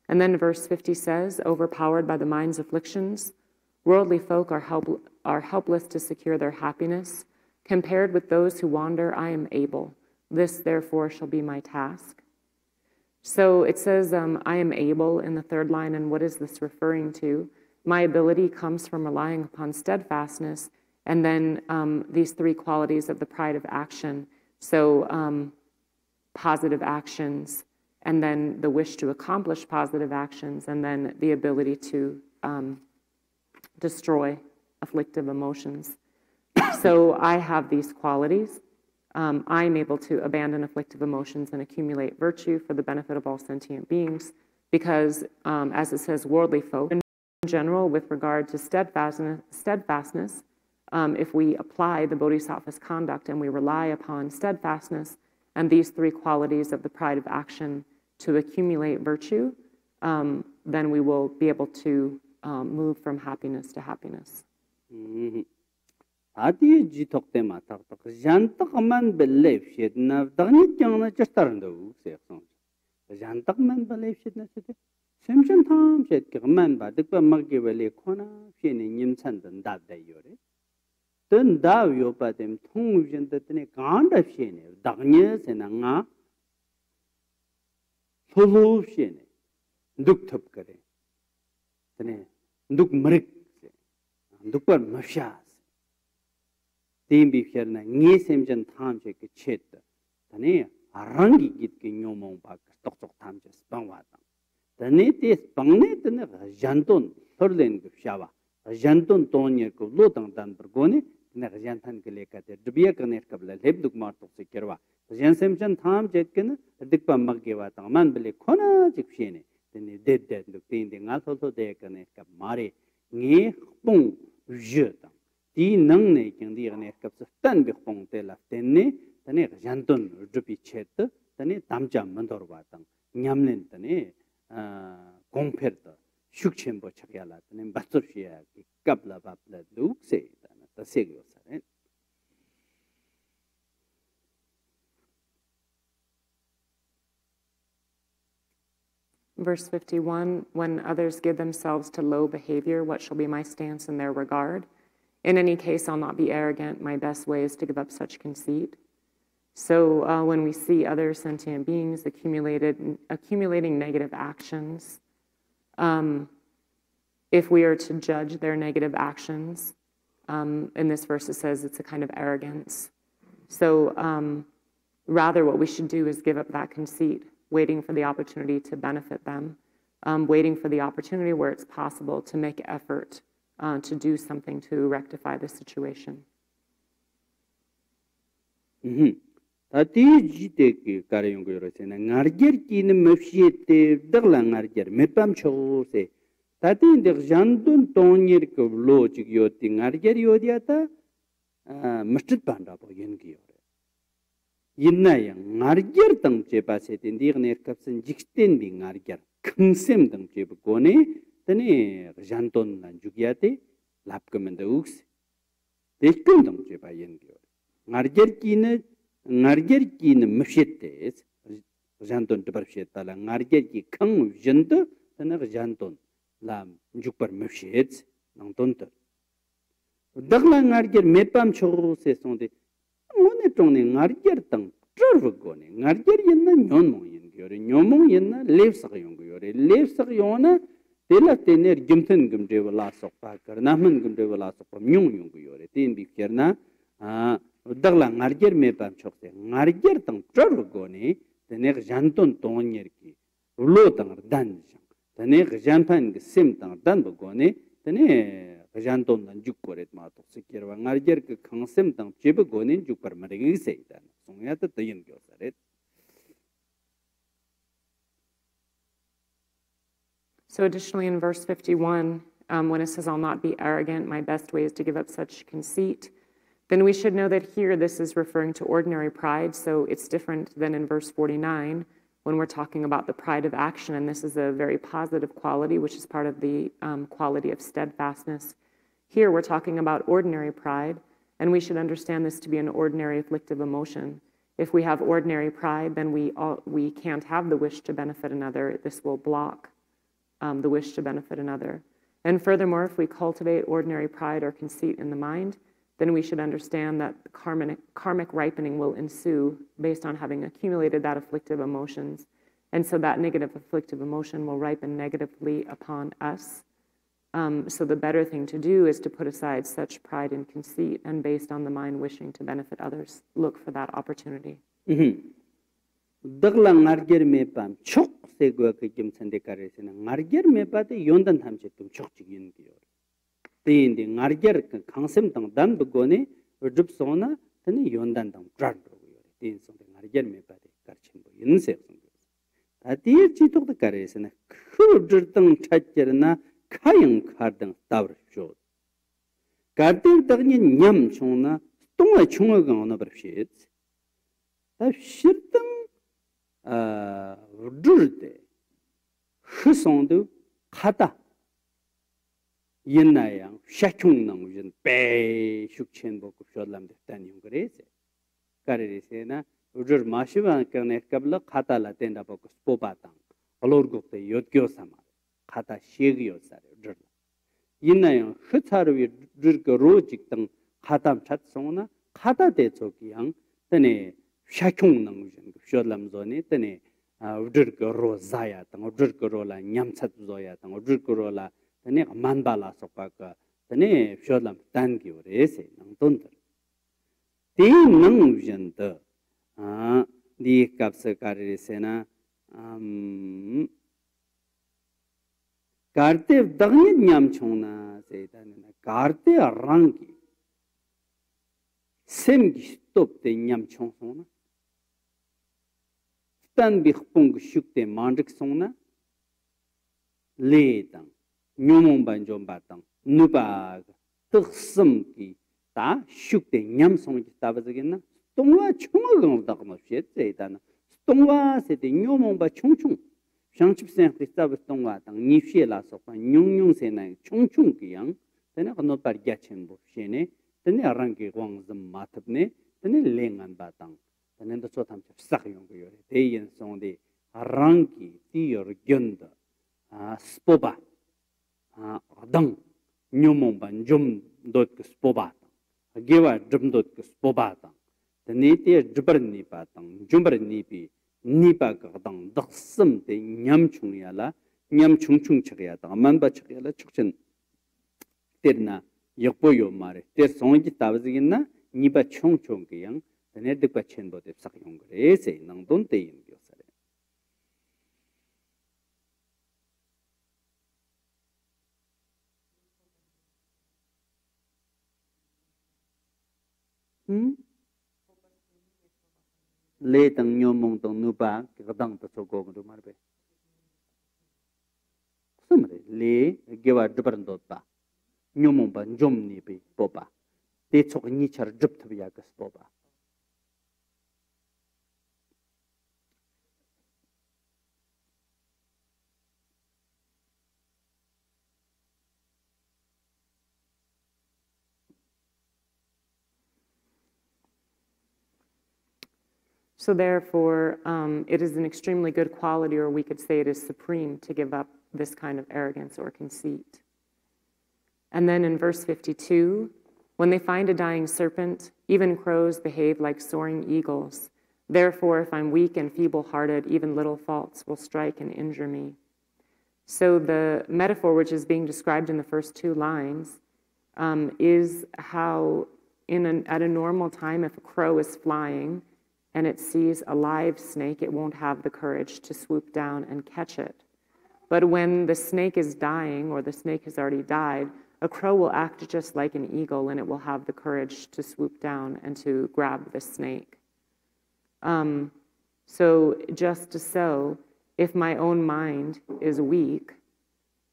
And then verse 50 says, overpowered by the mind's afflictions, worldly folk are helpless to secure their happiness. Compared with those who wander, I am able. This, therefore, shall be my task. So it says, I am able in the third line, and what is this referring to? My ability comes from relying upon steadfastness, and then these three qualities of the pride of action. So positive actions, and then the wish to accomplish positive actions, and then the ability to destroy afflictive emotions. So I have these qualities. I'm able to abandon afflictive emotions and accumulate virtue for the benefit of all sentient beings because, as it says, worldly folk, in general, with regard to steadfastness, if we apply the Bodhisattva's conduct and we rely upon steadfastness and these three qualities of the pride of action to accumulate virtue, then we will be able to move from happiness to happiness. 아디 지톡때 마탁탁 잔떡만 벨레프시나 다니 짱나 쩌스타른도 세상 잔떡만 벨레프시나 세데 샘전탐 셋게만 바득바 막게 벨레 코나 피네 님찬던 다다요레 던 다요 바뎀 통우전더니 간다피네 다니세나가 소소피네 둑탑거래 드네 둑머릭 둑바 마샤 Timbi Pierna, Nisemjan Tamjek Chet, Tane, Arangi Git Nyomong Bak, Tok Tamjas, Bangwata. The net is Bangnet and Janton, Thurlen Shava, Janton Tonier Lotang Dan Bergone, Nerjantan Galeka, the Biakanet Kabla, Lebduk Martok Sekirwa, the Jansemjan Tam Jetkin, the Dikpa Magivata, Manbele Kona Jipshene, then he did that, the painting also de Kanet Kap Mare, Nye Pong, Jeta. Di nang ne kyang di ne kap tan bi khong te la ten ne tane jan ton rupi chet tane tamja mandor wa tang nyam len tane gong pher ta shuk chen bo chak ya la tane batsur shia ki kap la bap la luk se ta se gyo sa. Verse 51, when others give themselves to low behavior, what shall be my stance in their regard? In any case, I'll not be arrogant. My best way is to give up such conceit. So when we see other sentient beings accumulating negative actions, if we are to judge their negative actions, in this verse it says it's a kind of arrogance. So rather what we should do is give up that conceit, waiting for the opportunity to benefit them, waiting for the opportunity where it's possible to make effort to do something to rectify the situation. Tati jite karayong yorosena ngarger ki ne mafshete dagla ngarger mepam chose tati de jandun tonyer ko lo chig yoti ngarger yodiata masjid banda bo yengi yore yinna yang ngarger tang che pase tin dir ner kapsen jiksten bi ngarger kungsem tang che ko ne tani janton nan jugiate lapkamen de ux dekun dong je ba yen gyo ngarger ki ne mshete janton de barshet la ngarger ki khang jend tana janton la jukpar mshet nang ton ta dagla ngarger mepam choru se sonde mone tong ne ngarger tang chor go ne ngarger yen na nyon mo yen yore nyomong yenna levsak yung yore levsak yona tela tener gimten gimde wala sokpa karnaman gimde wala sokpa myung yung yore tin bi kerna dagla ngarger me pam chokte ngarger tang chor goni tener janton tonyer ki lo tang dan tener janpan ge sim tang dan goni tener janton dan juk koret ma to sikirwa ngarger ke khangsem tang jeb gonin juk par maregi seida songya ta tayin gyo saret. So additionally in verse 51, when it says, I'll not be arrogant, my best way is to give up such conceit, then we should know that here this is referring to ordinary pride, so it's different than in verse 49 when we're talking about the pride of action, and this is a very positive quality, which is part of the quality of steadfastness. Here we're talking about ordinary pride, and we should understand this to be an ordinary afflictive emotion. If we have ordinary pride, then we can't have the wish to benefit another. This will block the wish to benefit another. And furthermore, if we cultivate ordinary pride or conceit in the mind, then we should understand that karmic ripening will ensue based on having accumulated that afflictive emotions. And so that negative afflictive emotion will ripen negatively upon us. So the better thing to do is to put aside such pride and conceit, and based on the mind wishing to benefit others, look for that opportunity. dagla ngarger me pam chok se go ke kim sande kare se ngarger me pa de yondan tham che tum chok chigin ki yor tin de ngarger kangsem tang dan bu go ne rup so na tani yondan tang tran ro yor tin so de ngarger me pa de kar chen bo yin se ta ti chi tok de kare se na khu dur tang chacher na khayang khar dang tawr sho garder dag ni nyam chung na tong chung ga ona bar shit ta shit durde hsondu khata yinayang shachung nang yin pe shukchen bo ku shodlam de tan yung grese karese na ujur mashiwa kane kabla khata la tenda bo ku spoba tang olor go te yodgyo sama khata shegyo sare ujur yinayang hcharu ujur go rojik tang khatam chat songna khata de chokyang tane shachung nang yin shodlam zone tane udur ko ro zaya tang udur ko ro la nyamchat zoya tang udur ko ro la tane manbala sopa ka tane shodlam tan gi rese nang ton ti nang yin de di kapse kare se na karte dagni nyam chongna se tane karte rangi sem gi stop te nyam chong sona tan bi khpung shukte mandrik songna le tang nyomong ban jom batang nuba tuksum ki ta shukte nyam song ki ta bazgen tongwa chuma gong da ma shet se dan tongwa se de nyomong ba chung chung shangchip sen ki ta ba tongwa tang ni she la so pa nyung nyung se na chung chung ki yang tene no par gya chen bo shene tene arang ki wang zam ma thap ne tene lengan batang tenen da chotam sak yung go yore de yin song de rangi ti yor gyond spoba dang nyomong ban jum dot ke spoba gewa jum dot ke spoba tene te jbar ni pa tang jumbar ni pi ni pa ka dang daksam te nyam chung ya la nyam chung chung chig ya da man ba chig ya la chukchen terna yokbo yo mare ter song ji ta bazgin na ni ba chung chung ge yang tene de pa chen bo de sak yung gre se nang don te yin gyo sare le tang nyomong tong nu pa ke dang ta so go do mar be sumre le gewa dupran dot pa nyomong pa jom ni be po pa te chok ni char jup thab ya kas po pa. So therefore, it is an extremely good quality, or we could say it is supreme, to give up this kind of arrogance or conceit. And then in verse 52, when they find a dying serpent, even crows behave like soaring eagles. Therefore, if I'm weak and feeble-hearted, even little faults will strike and injure me. So the metaphor which is being described in the first two lines is how at a normal time, if a crow is flying and it sees a live snake, it won't have the courage to swoop down and catch it. But when the snake is dying or the snake has already died, a crow will act just like an eagle and it will have the courage to swoop down and to grab the snake. So just so, if my own mind is weak,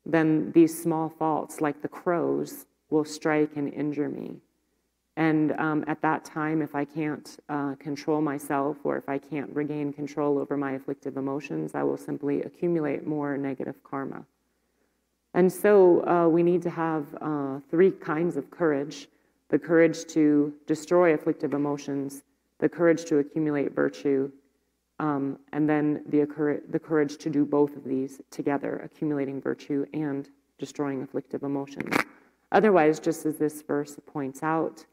then these small faults, like the crows, will strike and injure me. And at that time, if I can't control myself or if I can't regain control over my afflictive emotions, I will simply accumulate more negative karma. And so we need to have three kinds of courage: the courage to destroy afflictive emotions, the courage to accumulate virtue, and then the courage to do both of these together, accumulating virtue and destroying afflictive emotions. Otherwise, just as this verse points out,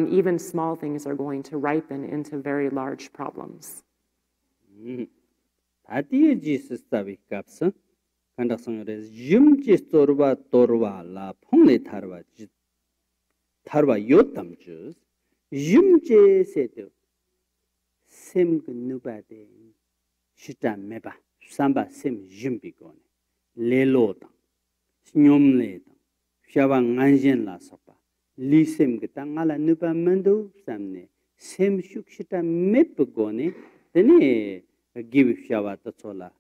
even small things are going to ripen into very large problems. Lisem kita ngala nupa mendo samne sem shukshita mepgone tene give shawa to chola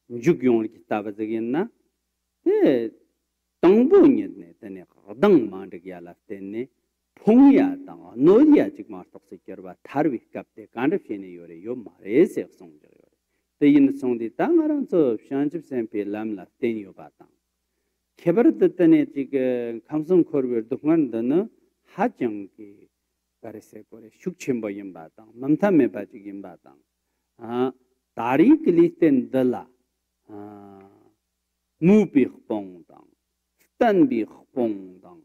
jugyon ki tabazagena tangbo ne tene dang mand gyala tene phongya tang noya jigma tokse kerba tharwi kapte kandafene yore yo mare se songjo yore te yin songdi tangaran so shanjip sempe lamla ten yo batang 개발했더니 지금 감성 코르벨 동안도는 하정기 가르세 거래 숙침보임 바당 맘탐에 바지긴 바당 다리 글리텐 들라 무비 뽕당 스탄비 뽕당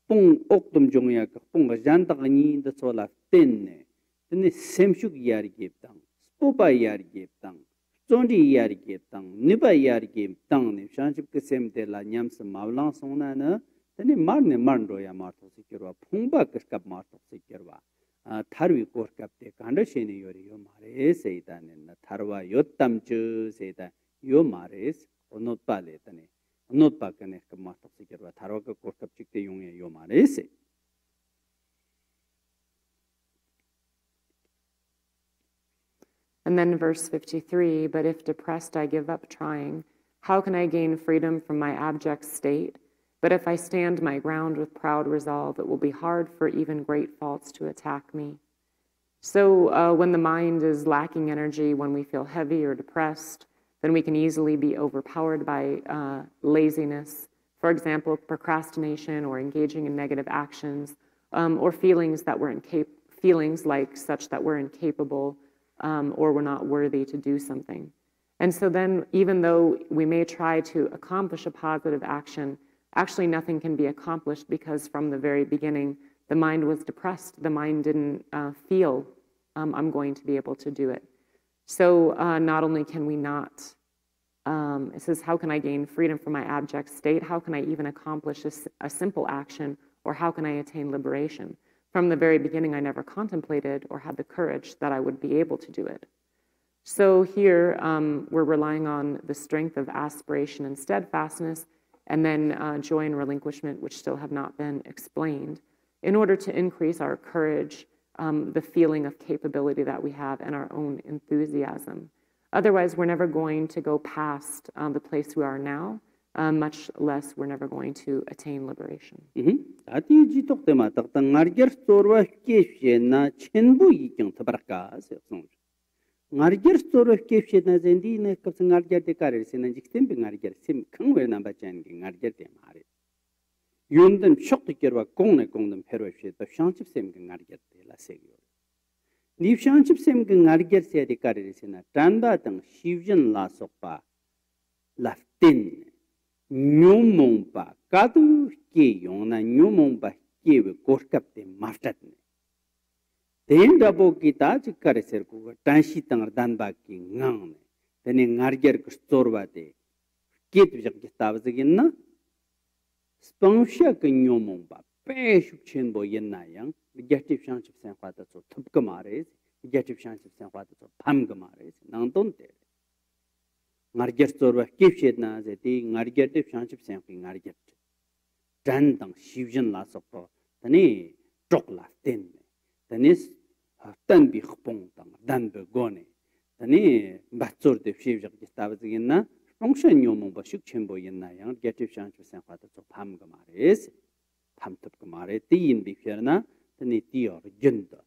뽕 옥돔 종이야 뽕가 잔다가니 더솔라 텐네 근데 셈숙 이야기입당 스포바 이야기입당 Zondi yargi tang, niba yargi tang ne, shanship ke semte la nyams mawlang songna na, tani marne marndo ya marto sikirwa, phongba kishkap marto sikirwa, tharwi korkap te kanda shene yori yo mare seita ne, tharwa yottam chu seita yo mare onotpa le tani, onotpa kane kap marto sikirwa, tharwa ka korkap chikte yongye yo mare se. And then verse 53, but if depressed I give up trying, how can I gain freedom from my abject state? But if I stand my ground with proud resolve, it will be hard for even great faults to attack me. So when the mind is lacking energy, when we feel heavy or depressed, then we can easily be overpowered by laziness. For example, procrastination or engaging in negative actions, or feelings like such that we're incapable, or we're not worthy to do something. And so then, even though we may try to accomplish a positive action, actually nothing can be accomplished because from the very beginning, the mind was depressed. The mind didn't feel, I'm going to be able to do it. So not only can we not, it says, how can I gain freedom from my abject state? How can I even accomplish a simple action? Or how can I attain liberation? From the very beginning, I never contemplated or had the courage that I would be able to do it. So here, we're relying on the strength of aspiration and steadfastness, and then joy and relinquishment, which still have not been explained, in order to increase our courage, the feeling of capability that we have, and our own enthusiasm. Otherwise, we're never going to go past the place we are now, much less we're never going to attain liberation. Nyomongpa kadu ke yona nyomongpa kewe korkapte maftatne Dendabo kita chikare serku tanshi tangar danbaki ngang. Tani ngarger kustorwate. Kit bijak kitabazagina. Spangsha kanyomomba. Peshuk chenbo yenayang. Gatif shanchip sankwata so tupkamares. Gatif shanchip sankwata so pamgamares. Nangtonte. Ngarger storwa kipshet na zeti ngarger tif shanchip sankwi ngarger. Dandang shivjan la sokto. Tani chokla tenne. Tani tanbi khpong tang danbe gone. Tani batsor de shivjak kitabazagina. Spangsha nyomomba shuk chenbo yenayang. Gatif shanchip sankwata so pamgamares. Pamtupkamare tiyin bifyarna. Tani tiyor junda.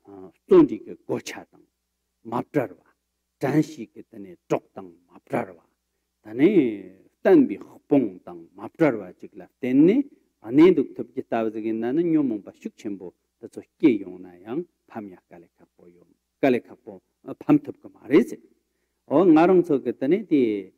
Stondi ke gochadang. Maprarwa. Janshi ke tani chokdang maprarwa. Tani tanbi khpong tang maprarwa chikla. Tenne aneduk tup kitabazagina nyomomba shuk chenbo tato ke yonayang pamya kale kakpo yon. Kale kakpo pamtupkamare se. O ngarang so ke tani di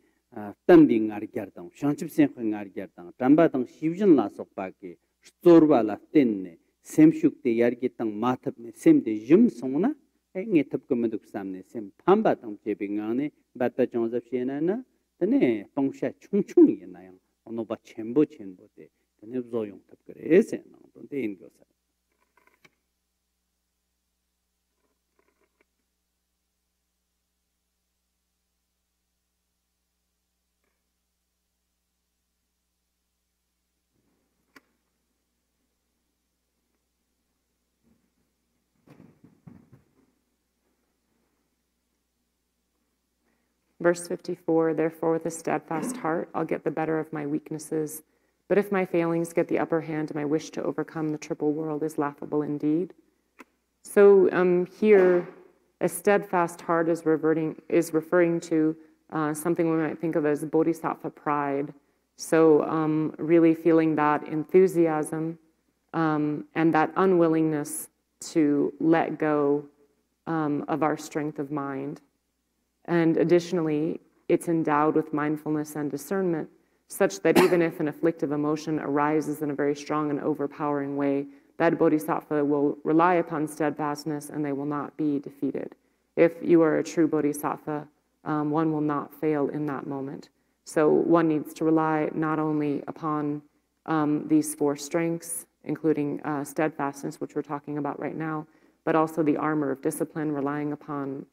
tanbi ngargyardang. Shanchip senkha ngargyardang. Tambadang shivjan la sokpaki. Storwa la tenne. Semshukte yargitang matapne semde jim songna nge tapkamaduk samne sem pamba tang jebi ngane bata chongzap shena na tane pongsha chung yenayang onoba chenbo de tane zoyong tapkare ese nang tonte ingyosa. Verse 54, therefore with a steadfast heart, I'll get the better of my weaknesses. But if my failings get the upper hand, my wish to overcome the triple world is laughable indeed. So here, a steadfast heart is referring to something we might think of as bodhisattva pride. So really feeling that enthusiasm and that unwillingness to let go of our strength of mind. And additionally, it's endowed with mindfulness and discernment, such that even if an afflictive emotion arises in a very strong and overpowering way, that bodhisattva will rely upon steadfastness and they will not be defeated. If you are a true bodhisattva, one will not fail in that moment. So one needs to rely not only upon these four strengths, including steadfastness, which we're talking about right now, but also the armor of discipline, relying upon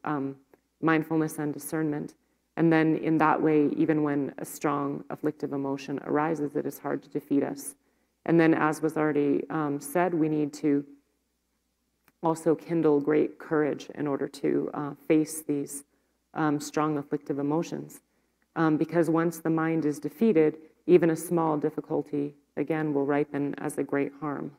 mindfulness and discernment. And then in that way, even when a strong afflictive emotion arises, it is hard to defeat us. And then, as was already said, we need to also kindle great courage in order to face these strong afflictive emotions. Because once the mind is defeated, even a small difficulty, again, will ripen as a great harm.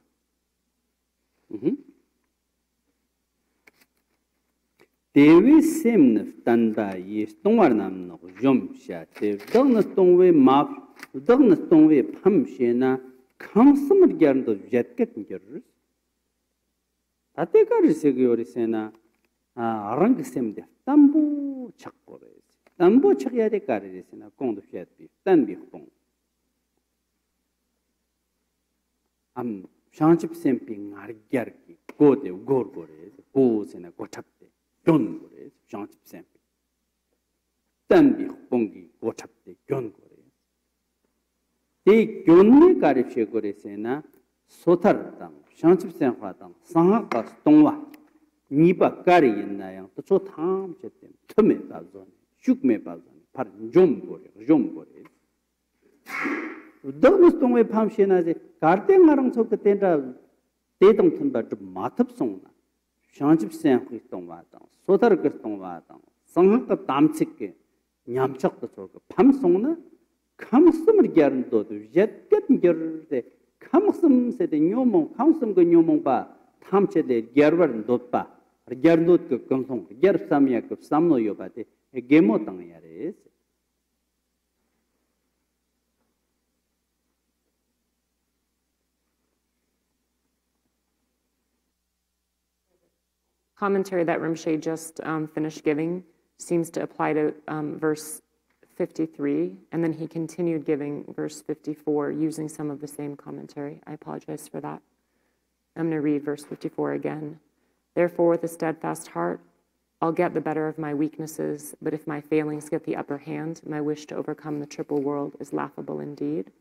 Dewi semnif tanda yi stongwar namno jom sha te dogna stongwe map dogna stongwe pham shena khamsumr gyarndo jetket ngirus ate kar segori sena arang semde tambu chakore tambu chakyade kar sena kong shet bi tan bi khong am shanchip sempi ngar gyar ki go de gor gore go sena gochap Gyon gore, shanchip sempi. Tanbi khpongi gochapte gyon gore. Te gyonne karipshe gore sena sotar tang, shanchip sempa tang, sangha kas tongwa, nipa kari yennayang, tacho tham chetem, tume bazone, shukme bazone, par jom gore. Dognis tongwe pham shena ze, karte ngarang sok tenda, te tong tunba jub matap songna. Shanchip senkhi tongwa tang, sotar kir tongwa tang, sanghaka tamchik ke, nyamchak to chok, pham songna, khamsumr gyarndo to, yetket gyarde, khamsum se de nyomong, khamsum ke nyomong ba, tamche de gyarwar ndot ba, gyardot ke gongtong, gyar samya ke samno yo ba de, gemo tang yare. Commentary that Rinpoche just finished giving seems to apply to verse 53, and then he continued giving verse 54 using some of the same commentary. I apologize for that. I'm going to read verse 54 again. Therefore, with a steadfast heart, I'll get the better of my weaknesses, but if my failings get the upper hand, my wish to overcome the triple world is laughable indeed.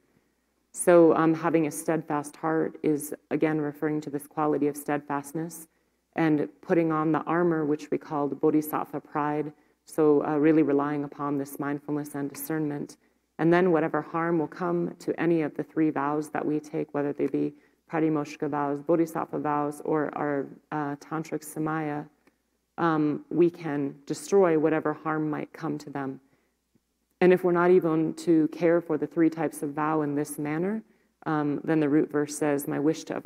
So having a steadfast heart is, again, referring to this quality of steadfastness and putting on the armor, which we call the bodhisattva pride, so really relying upon this mindfulness and discernment. And then whatever harm will come to any of the three vows that we take, whether they be pratimoksha vows, bodhisattva vows, or our tantric samaya, we can destroy whatever harm might come to them. And if we're not even to care for the three types of vow in this manner, then the root verse says, my wish to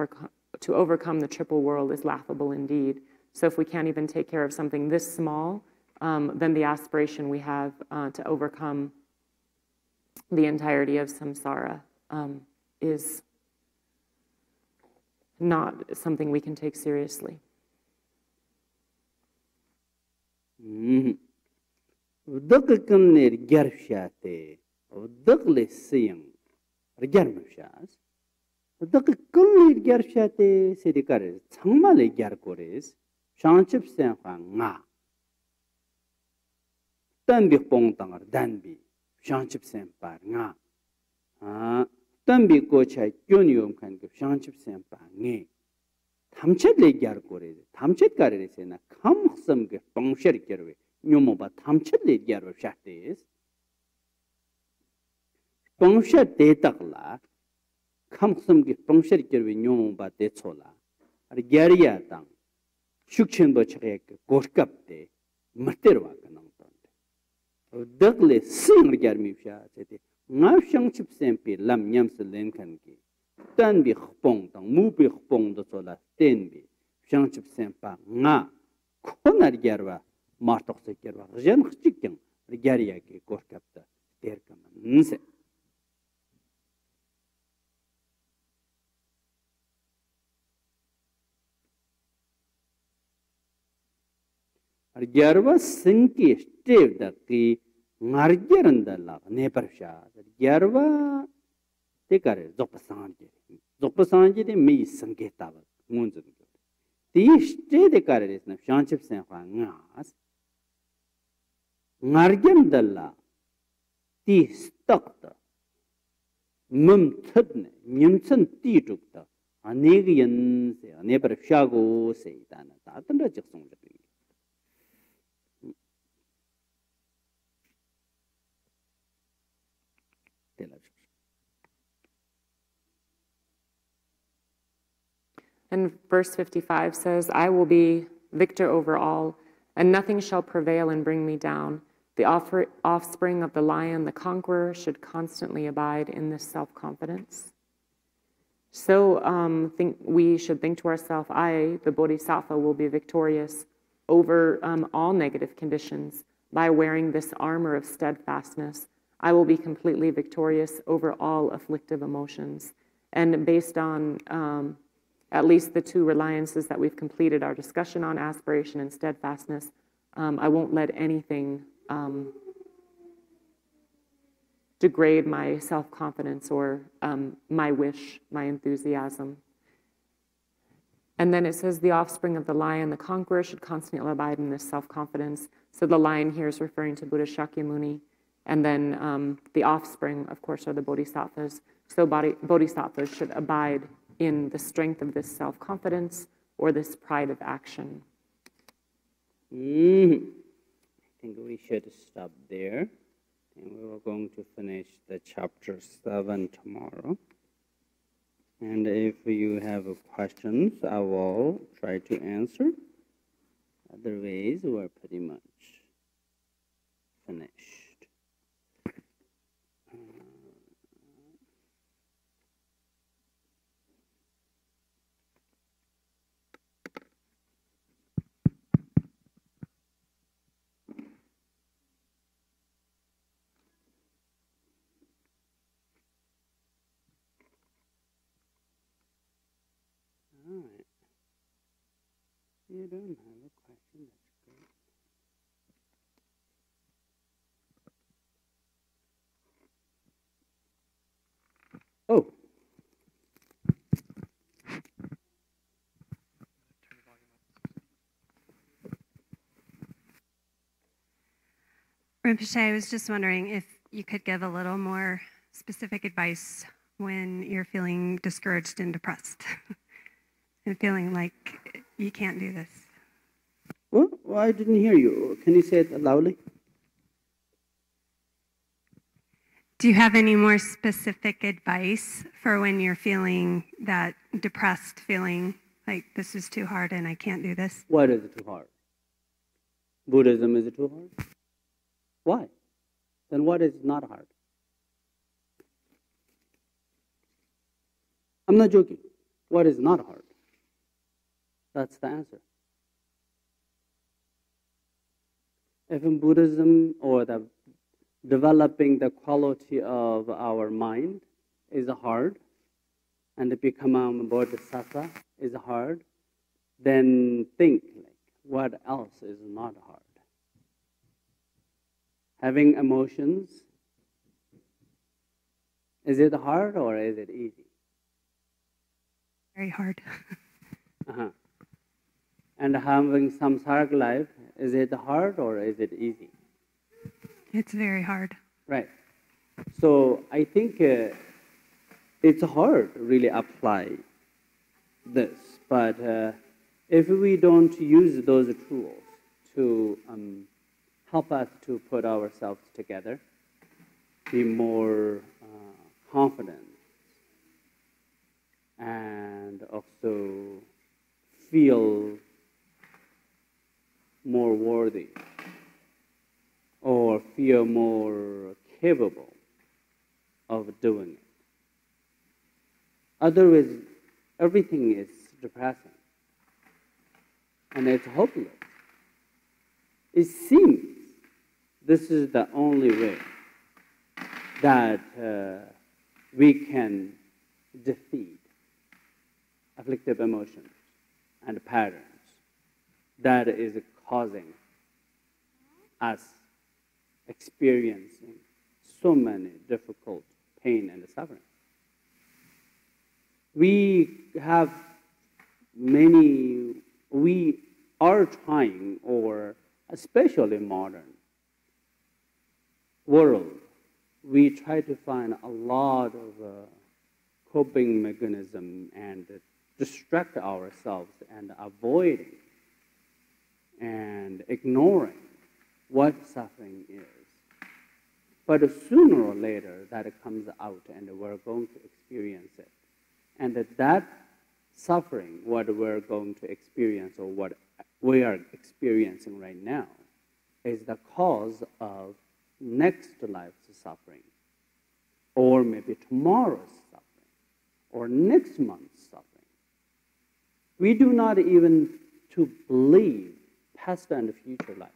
overcome the triple world is laughable indeed. So if we can't even take care of something this small, then the aspiration we have to overcome the entirety of samsara is not something we can take seriously. Udakkanner gyarshate, udakle siyang, gyarmashas. Udakkanner gyarshate, sedikare, changmale gyarkores, shanchip senfa nga. Tanbi pongtangar danbi, shanchip senpa nga. Tanbi kocha gyonyom kanke, shanchip senpa nge. Tamchet gyarkores, tamchet karesena, kamsam ke pongshar gyarwe. Nyomoba tamchet le gyarwa shates. Pongsha detakla, kamsam ke pongshar gyarwe nyomoba detsola. Ar gyariya tang, shukchenbo chakek gorkapte, materwa kanang tonde. Dakle sing gyarmi shate, ngaw shangchip sempi lam nyamsa lenkanki. Tanbi khpong tang, mubi khpong dotsola tenbi, shangchip sempa nga, konar gyarwa. Martok se kerwa jen khchikyang gyariya ke korkapta terkam nse ar gyarwa sinki stev da ki ngargeranda la ne parsha gyarwa te kare zopasanje de me sanketa ba ngunzun ti ste de kare resna shanchip sen kha ngas Ngargem dalla ti stakta mum thudne nyimchen ti tukta aneg yen se ane par shago se dana ta tanda jiksong jati And verse 55 says, I will be victor over all, and nothing shall prevail and bring me down. The offspring of the lion, the conqueror, should constantly abide in this self-confidence. So we should think to ourselves, I, the bodhisattva, will be victorious over all negative conditions by wearing this armor of steadfastness. I will be completely victorious over all afflictive emotions. And based on at least the two reliances that we've completed our discussion on, aspiration and steadfastness, I won't let anything degrade my self-confidence or my wish, my enthusiasm. And then it says the offspring of the lion, the conqueror, should constantly abide in this self-confidence. So the lion here is referring to Buddha Shakyamuni. And then the offspring, of course, are the bodhisattvas. So bodhisattvas should abide in the strength of this self-confidence or this pride of action. I think we should stop there. And we were going to finish the chapter 7 tomorrow. And if you have questions, I will try to answer. Otherwise, we're pretty much finished. All right. You don't have a question, that's great. Oh. Rinpoche, I was just wondering if you could give a little more specific advice when you're feeling discouraged and depressed and feeling like you can't do this. Well, I didn't hear you. Can you say it loudly? Do you have any more specific advice for when you're feeling that depressed feeling like this is too hard and I can't do this? Why is it too hard? Buddhism is too hard? Why? Then what is not hard? I'm not joking. What is not hard? That's the answer. If in Buddhism or the developing the quality of our mind is hard, and to become a bodhisattva is hard, then think like, what else is not hard? Having emotions, is it hard or is it easy? Very hard. Uh-huh. And having samsaric life, is it hard or is it easy? It's very hard. Right. So I think it's hard to really apply this, but if we don't use those tools to help us to put ourselves together, be more confident, and also feel more worthy or feel more capable of doing it. Otherwise, everything is depressing and it's hopeless. It seems this is the only way that we can defeat afflictive emotions and patterns that is causing us experiencing so many difficult pain and suffering. We are trying, or especially modern world, we try to find a lot of coping mechanism and distract ourselves and avoiding and ignoring what suffering is. But sooner or later, that comes out and we're going to experience it. And that suffering, what we're going to experience or what we are experiencing right now, is the cause of next life's suffering, or maybe tomorrow's suffering, or next month's suffering. We do not even to believe past and future life.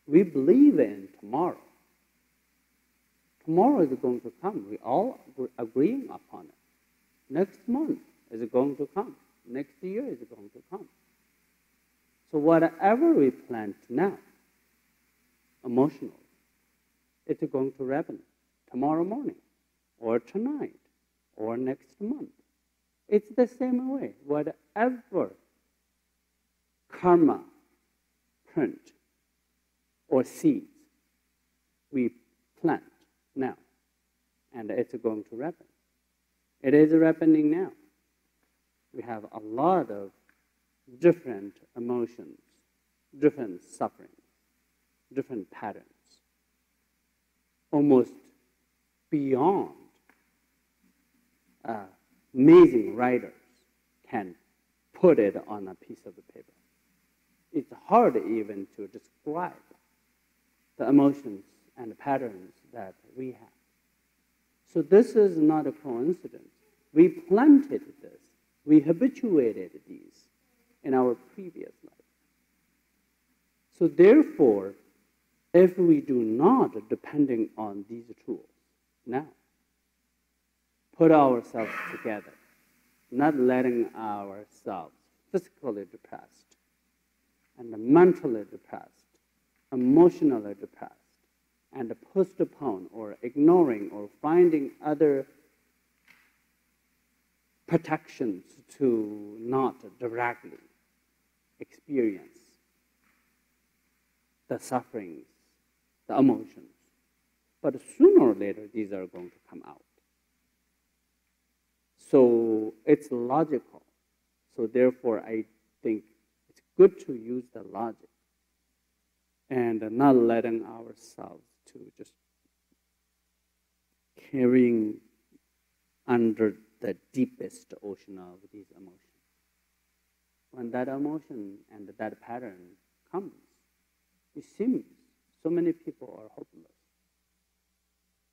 We believe in tomorrow. Tomorrow is going to come. We all agreeing upon it. Next month is going to come. Next year is going to come. So whatever we plant now, emotionally, it's going to happen tomorrow morning, or tonight, or next month. It's the same way. Whatever karma print or seeds we plant now, and it's going to happen. It is happening now. We have a lot of different emotions, different sufferings, different patterns, almost beyond amazing writers can put it on a piece of paper. It's hard even to describe the emotions and the patterns that we have. So this is not a coincidence. We planted this. We habituated these in our previous life. So therefore, if we do not, depending on these tools now, put ourselves together, not letting ourselves physically depressed and mentally depressed, emotionally depressed, and postpone or ignoring or finding other protections to not directly experience the sufferings the emotions. But sooner or later, these are going to come out. So it's logical. So therefore, I think it's good to use the logic and not letting ourselves to just carrying under the deepest ocean of these emotions. When that emotion and that pattern comes, it seems so many people are hopeless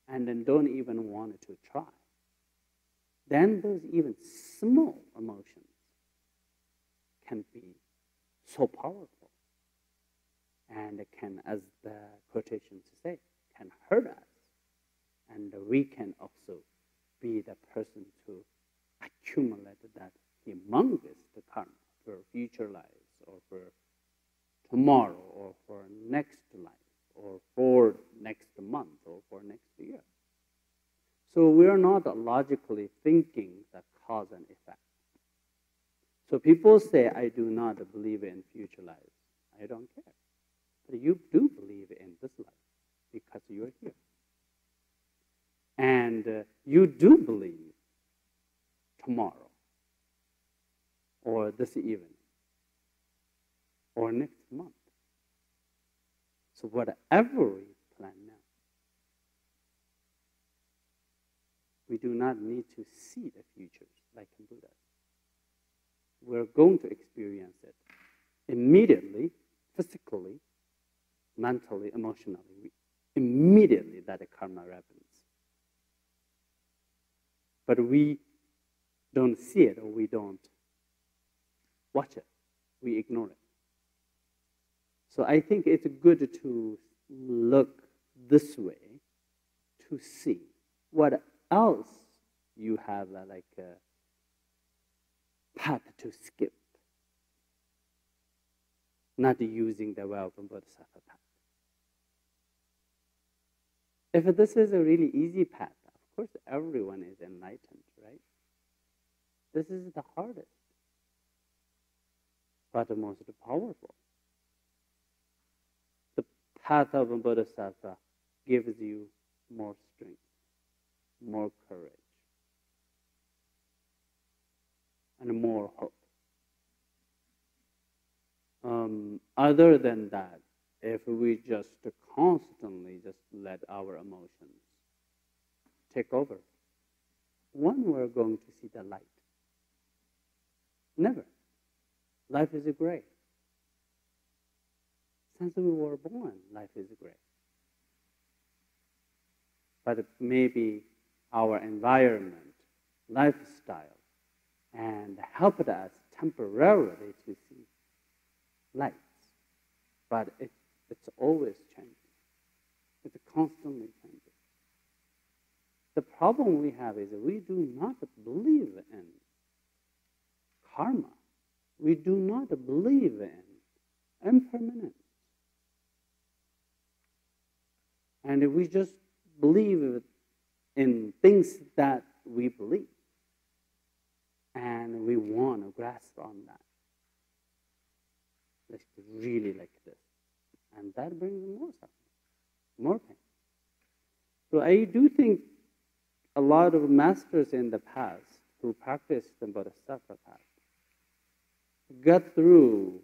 and then don't even want to try. Then those even small emotions can be so powerful and can, as the quotations say, can hurt us. And we can also be the person to accumulate that humongous karma for future lives or for tomorrow or for next life or for next month or for next year. So we are not logically thinking the cause and effect. So people say, I do not believe in future lives. I don't care. But you do believe in this life because you're here. And you do believe tomorrow or this evening or next month. So whatever we plan now, we do not need to see the future like in Buddha. We're going to experience it immediately, physically, mentally, emotionally. Immediately that karma happens. But we don't see it or we don't watch it. We ignore it. So I think it's good to look this way to see what else you have like a path to skip, not using the Welcome Bodhisattva path. If this is a really easy path, of course everyone is enlightened, right? This is the hardest, but the most powerful. The path of a Bodhisattva gives you more strength, more courage, and more hope. Other than that, if we just constantly just let our emotions take over, when we're going to see the light? Never. Life is gray. Since we were born, life is gray. But maybe our environment, lifestyle, and helped us temporarily to see lights. But it's always changing. It's constantly changing. The problem we have is we do not believe in karma. We do not believe in impermanence. And we just believe in things that we believe. And we want to grasp on that. Like really like this. And that brings more suffering, more pain. So I do think a lot of masters in the past who practiced the Bodhisattva path got through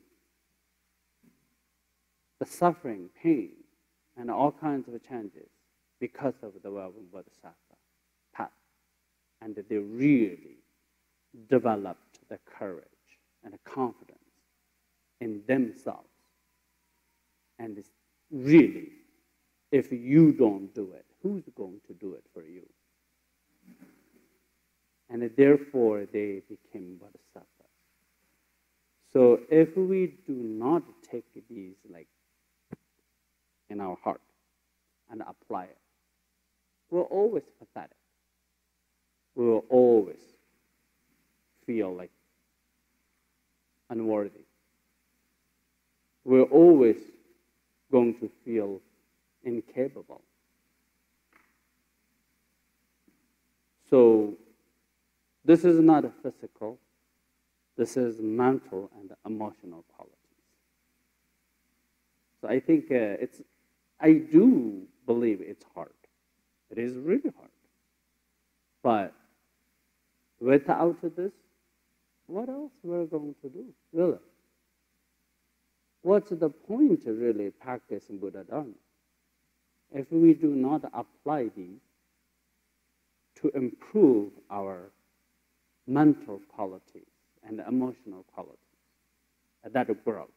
the suffering, pain, and all kinds of changes because of the Bodhisattva path. And they really developed the courage and the confidence in themselves. And it's really, if you don't do it, who's going to do it for you? And therefore, they became bodhisattvas. So if we do not take these like in our heart and apply it, we're always pathetic. We will always feel like unworthy. We're always going to feel incapable. So this is not a physical, this is mental and emotional qualities. So I think it's I do believe it's hard. It is really hard. But without this, what else we're going to do, really? What's the point of really practicing Buddha Dharma if we do not apply these to improve our mental qualities and emotional qualities that growth?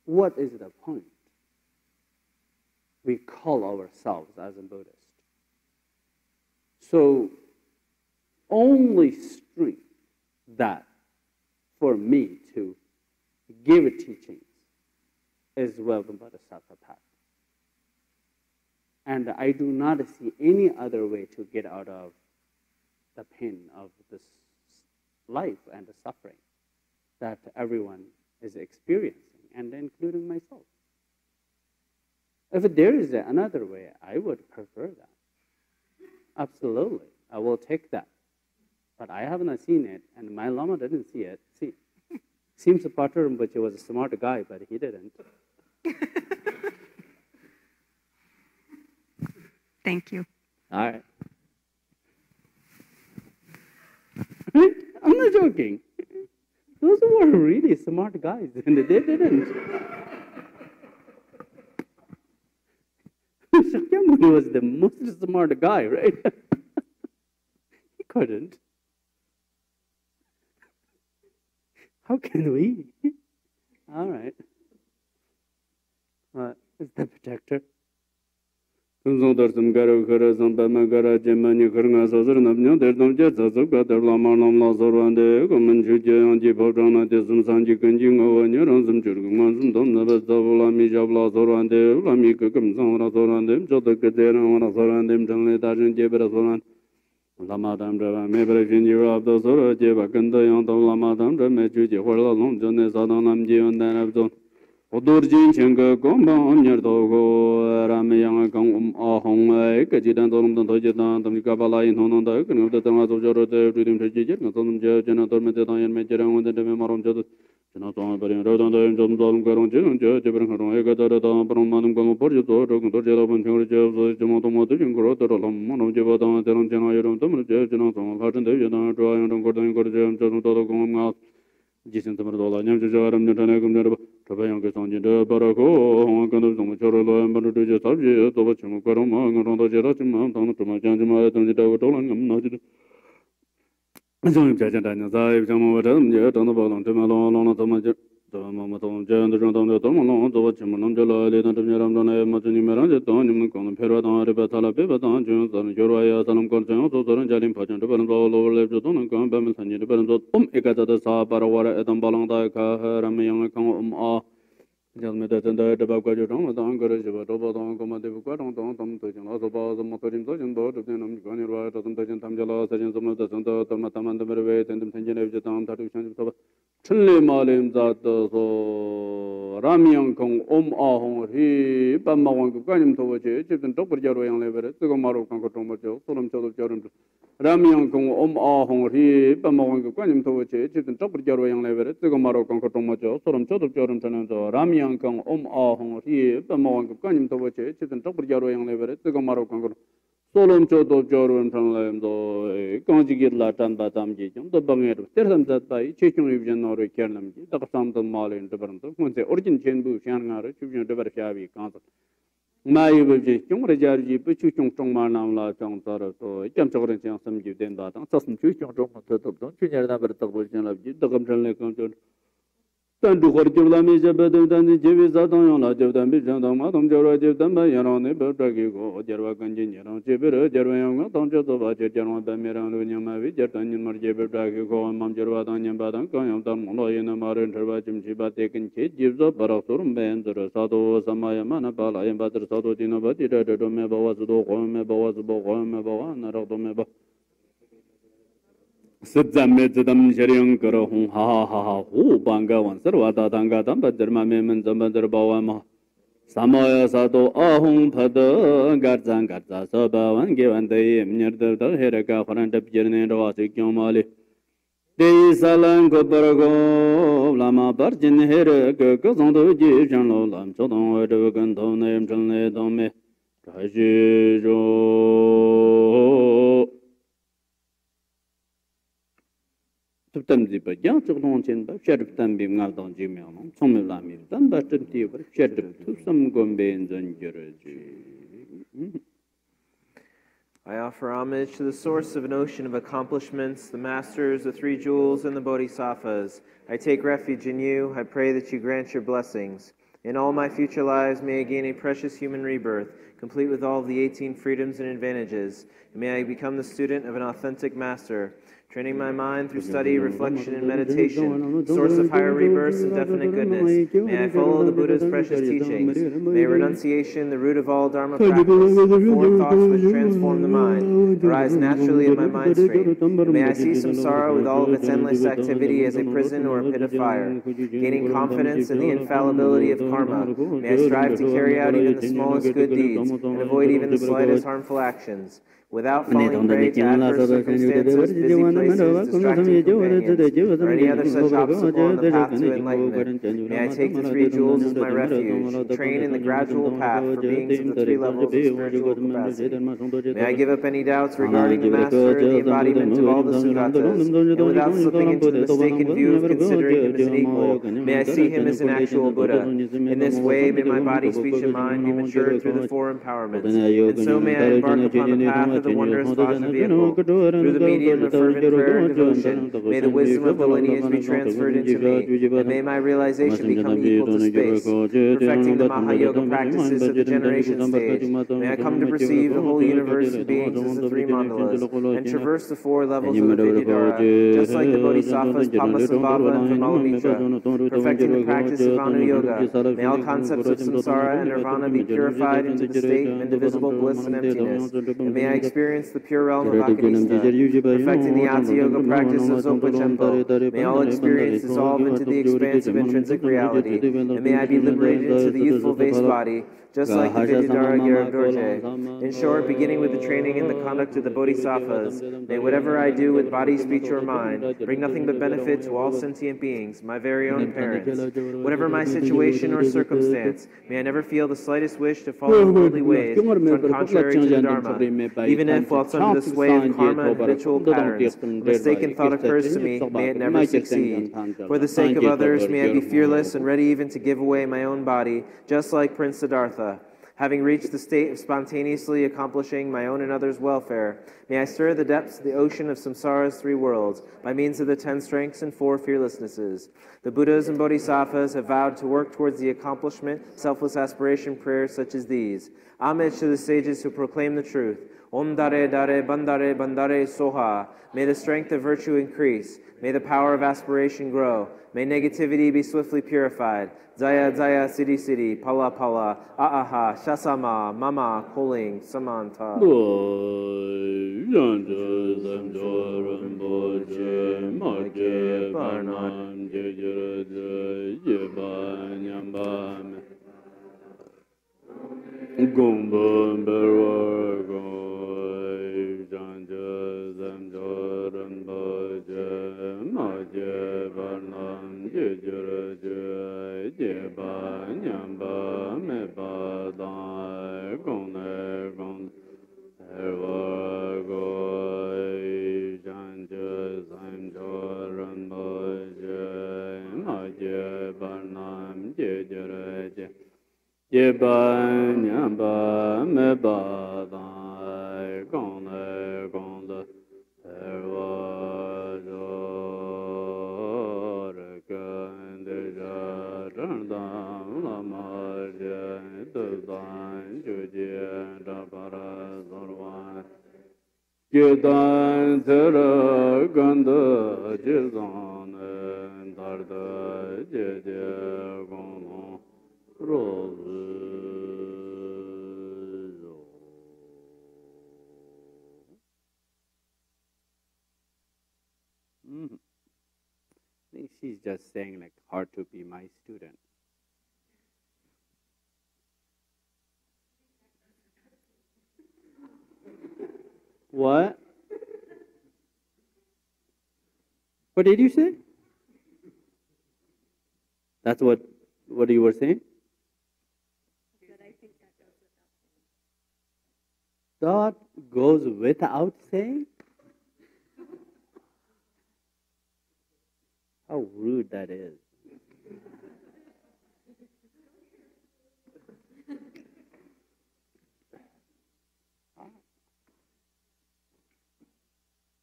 What is the point? We call ourselves as a Buddhist. So only strength that for me to give teachings is Wisdom Bodhisattva path. And I do not see any other way to get out of the pain of this life and the suffering that everyone is experiencing, and including myself. If there is another way, I would prefer that. Absolutely, I will take that. But I haven't seen it, and my Lama didn't see it. Seems a pattern, but he was a smart guy, but he didn't. Thank you. All right. I'm not joking. Those were really smart guys, and they didn't. Shakyamuni was the most smart guy, right? He couldn't. How can we? All right. What is the protector? Darsam Garo Kara Sampama Gara Jemani Karanga Sazar Nabnya, there's no jet as a better Lama Lazarande, Comanjuja and Jipodana, Desum Sanji Kanjingo, and Yaranzum Jurguman, Dom Navazavola Mijabla Zorande, Lamika Kamzan Razorandem, Jotakadan Razorandem, Janetajan Jeberazoran, Lamadam Drava, Mebra of the Zora, Jevakanda, and Lamadam, Mejuja, Long Jones Adanam Ji and then Abdon. Odurjin Chenga Gomba on your dogo, Ramayanga Gong Ahong, Kajidan Dom Tojidan, Tomikabala in Honda, and the Tamas of Joro, reading to Jit, and Tom Judge, and Tormented and Majoran, the Maron Judge, Jonathan, but in Rodon, John Don Garon, Judge, Abraham, Egata, from Madame Gomporjo, Torjo, and Judge, Jomotomoto, and Grotto, Mono Javotan, Teron General, Tom Judge, Jonathan, Harden, Dry, and Gordon, Gorjam, Jonathan, Gom out. Jason Tamadola, Yamjaram, Natanagum, Tabayang Sanjin, Barako, Hong Kong, Chorola, and Banu Tabi, Tovachum, Karama, and Rondo Jeratim, Tama Janjama, and the Davotolang, and Najid. Some Jajan, Zai, Jamadam, yet on the bottom, Tamalon, Tomajan, the Rondon, Tomalon, Tovachum, Jala, Yaram, Matini Maranja, Don, Peradon, Ribatala, Pivaton, Jones, and Joraya, Salam Conjan, Sotan, Jalim Pajan, the Band all over Lebanon, and Gambam, and the Band Ekata, Sa, Parawara, Etam Balanda, Ramayang, Ah, Jalmeta, and the Babajon, the Anchorage, Robodon, Command, Tom, also about the Motorim, Board, of them, Gani, Rotan, Tamjala, Sergeant of the Santa, Tomataman, the Merway, and the Tanjan of the town, Tatu, Chile Malim, that so Ramian Kong, Ahong, he, Bamawang, Ganim Tovache, Chief and Dopper Jarway Lever, Sigomaro Concotomajo, Solom Chod of Jorum. Ramian Kong, Ahong, he, Bamawang, Ganim Tovache, Chief and Dopper Jarway Lever, Sigomaro Concotomajo, Solom Chod of Jorum Tananto, Ramian Kong, Ahong, he, Bamawang, Ganim Tovache, Chief and Dopper Jarway Lever, Sigomaro Concotomajo. Solom Chod of Jorum Tanlam, the Conjugate Latan Batamji, the Banged, Terram that by Chichung Revision or Kernam, the Samton Mali in the Toronto, when the Orgyen Chenbu, Shangar, Chujan Dever Shavi Council. My Chung Rajarji, Puchung Tongmanam La Chong Tara, so Jam Chorin some you then that, and some Chuchung Tong, Chujan Never Tobushan of the Comtran Conjun. Then to what you lame is a better than the Jevis that on a Jev than Bijan, Madam Jora Jev than by your own neighbor, Dragigo, Jervakan, Jibber, Jervayang, don't just about Jervan Bamiran, Yamavi, Jetan, Marjever, Dragigo, and Mam Jervatan, Badan, Koyam, Mono, and Marin, Tervachim, Chiba taken Chit, gives up, but also band, the Sato, Samaya, Manapala, and Batter Sato, Dinabati, the Domeba was the Domeba was the Bomeba, and Rodomeba. Sitzametam Sherian Karahum, ha, who Banga one, Sarvata Tanga, but Dermamem, Zambadar Bawama. Samoya Sato, Ahum Pada, Garzan Garza, Saba, and given the near the Heraka, for an journey to Wasik Yomali. Dei salan go barago lama barjin here go zondo ji jan lo lam chodong de gan do nem jan le do me ta ji ro tam ji ba yang chok dong chen ba sher tam bi ngal dong ji me no chong me la mi dan ba chen ti ba sher tu sam gom ben zan jere ji. I offer homage to the source of an ocean of accomplishments, the masters, the three jewels, and the bodhisattvas. I take refuge in you. I pray that you grant your blessings. In all my future lives, may I gain a precious human rebirth, complete with all of the 18 freedoms and advantages. And may I become the student of an authentic master, training my mind through study, reflection, and meditation, source of higher rebirths and definite goodness. May I follow the Buddha's precious teachings. May renunciation, the root of all Dharma practice, the four thoughts which transform the mind, arise naturally in my mind stream. And may I see samsara with all of its endless activity as a prison or a pit of fire. Gaining confidence in the infallibility of karma, may I strive to carry out even the smallest good deeds and avoid even the slightest harmful actions. Without falling prey to adverse circumstances, busy places, distracting companions, or any other such obstacle on the path to enlightenment, may I take the three jewels as my refuge, and train in the gradual path for beings of the three levels of spiritual capacity. May I give up any doubts regarding the Master, the embodiment of all the Sugatas, and without slipping into the mistaken view of considering him as an equal, may I see him as an actual Buddha. In this way, may my body, speech, and mind be matured through the four empowerments, and so may I embark upon the path of the wondrous Vajra vehicle. Through the medium of fervent prayer and devotion, may the wisdom of the lineage be transferred into me, and may my realization become equal to space. Perfecting the Mahayoga practices of the generation stage, may I come to perceive the whole universe and beings as the three mandalas, and traverse the four levels of the Vidyadhara, just like the Bodhisattvas Padmasambhava and Vimalamitra. Perfecting the practice of Anu Yoga, may all concepts of samsara and nirvana be purified into the state of indivisible bliss and emptiness, and may I experience the pure realm of Akanista. Perfecting the Ati Yoga practice of Zopa Chenpo, may all experience dissolve into the expanse of intrinsic reality, and may I be liberated into the youthful base body, just like the Vidyadhara Garib Dorje. In short, beginning with the training and the conduct of the Bodhisattvas, may whatever I do with body, speech, or mind bring nothing but benefit to all sentient beings, my very own parents. Whatever my situation or circumstance, may I never feel the slightest wish to follow worldly ways, run contrary to the Dharma. Even if, whilst under the sway of karma and habitual patterns, a mistaken thought occurs to me, may it never succeed. For the sake of others, may I be fearless and ready even to give away my own body, just like Prince Siddhartha. Having reached the state of spontaneously accomplishing my own and others' welfare, may I stir the depths of the ocean of samsara's three worlds by means of the 10 strengths and 4 fearlessnesses. The Buddhas and Bodhisattvas have vowed to work towards the accomplishment of selfless aspiration prayers such as these. Homage to the sages who proclaim the truth. Om Dare Dare Bandare Bandare Soha. May the strength of virtue increase. May the power of aspiration grow. May negativity be swiftly purified. Jaya Jaya Siddhi Siddhi Pala Pala Aaha Shasama Mama Koling Samanta. I think she's just saying like hard to be my student. What? What did you say? That's what you were saying? That goes without saying? How rude that is.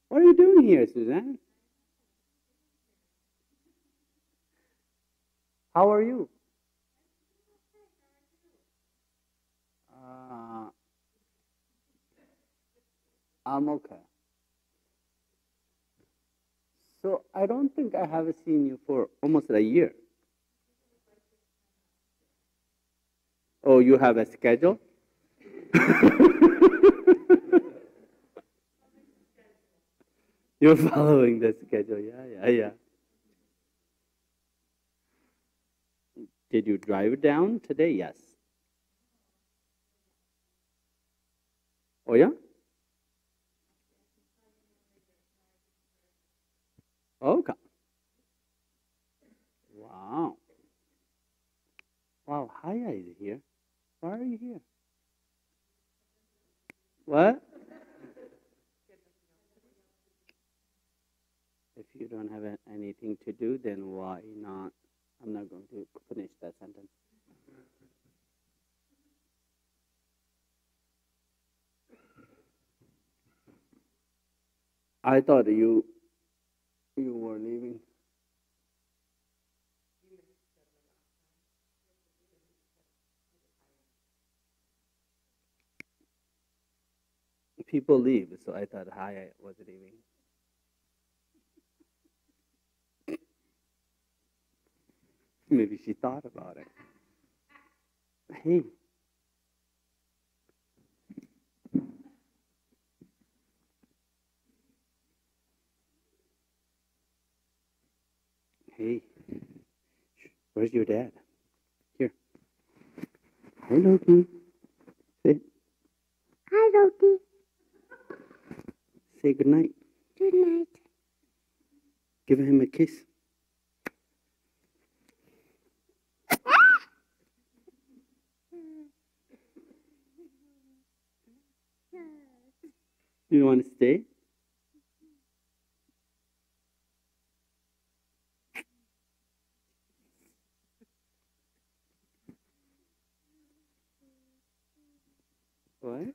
What are you doing here, Suzanne? How are you? I'm okay. So I don't think I have seen you for almost a year. Oh, you have a schedule? You're following the schedule. Yeah. Did you drive down today? Yes. Oh, yeah? Okay. Wow. Wow, Haya is here. Why are you here? What? If you don't have anything to do, then why not? I'm not going to finish that sentence. I thought you were leaving. People leave, so I thought Haya was leaving. Maybe she thought about it. Hey. Hey. Where's your dad? Here. Hi, Loki. Say. Hi, Loki. Say good night. Good night. Give him a kiss. You want to stay? What?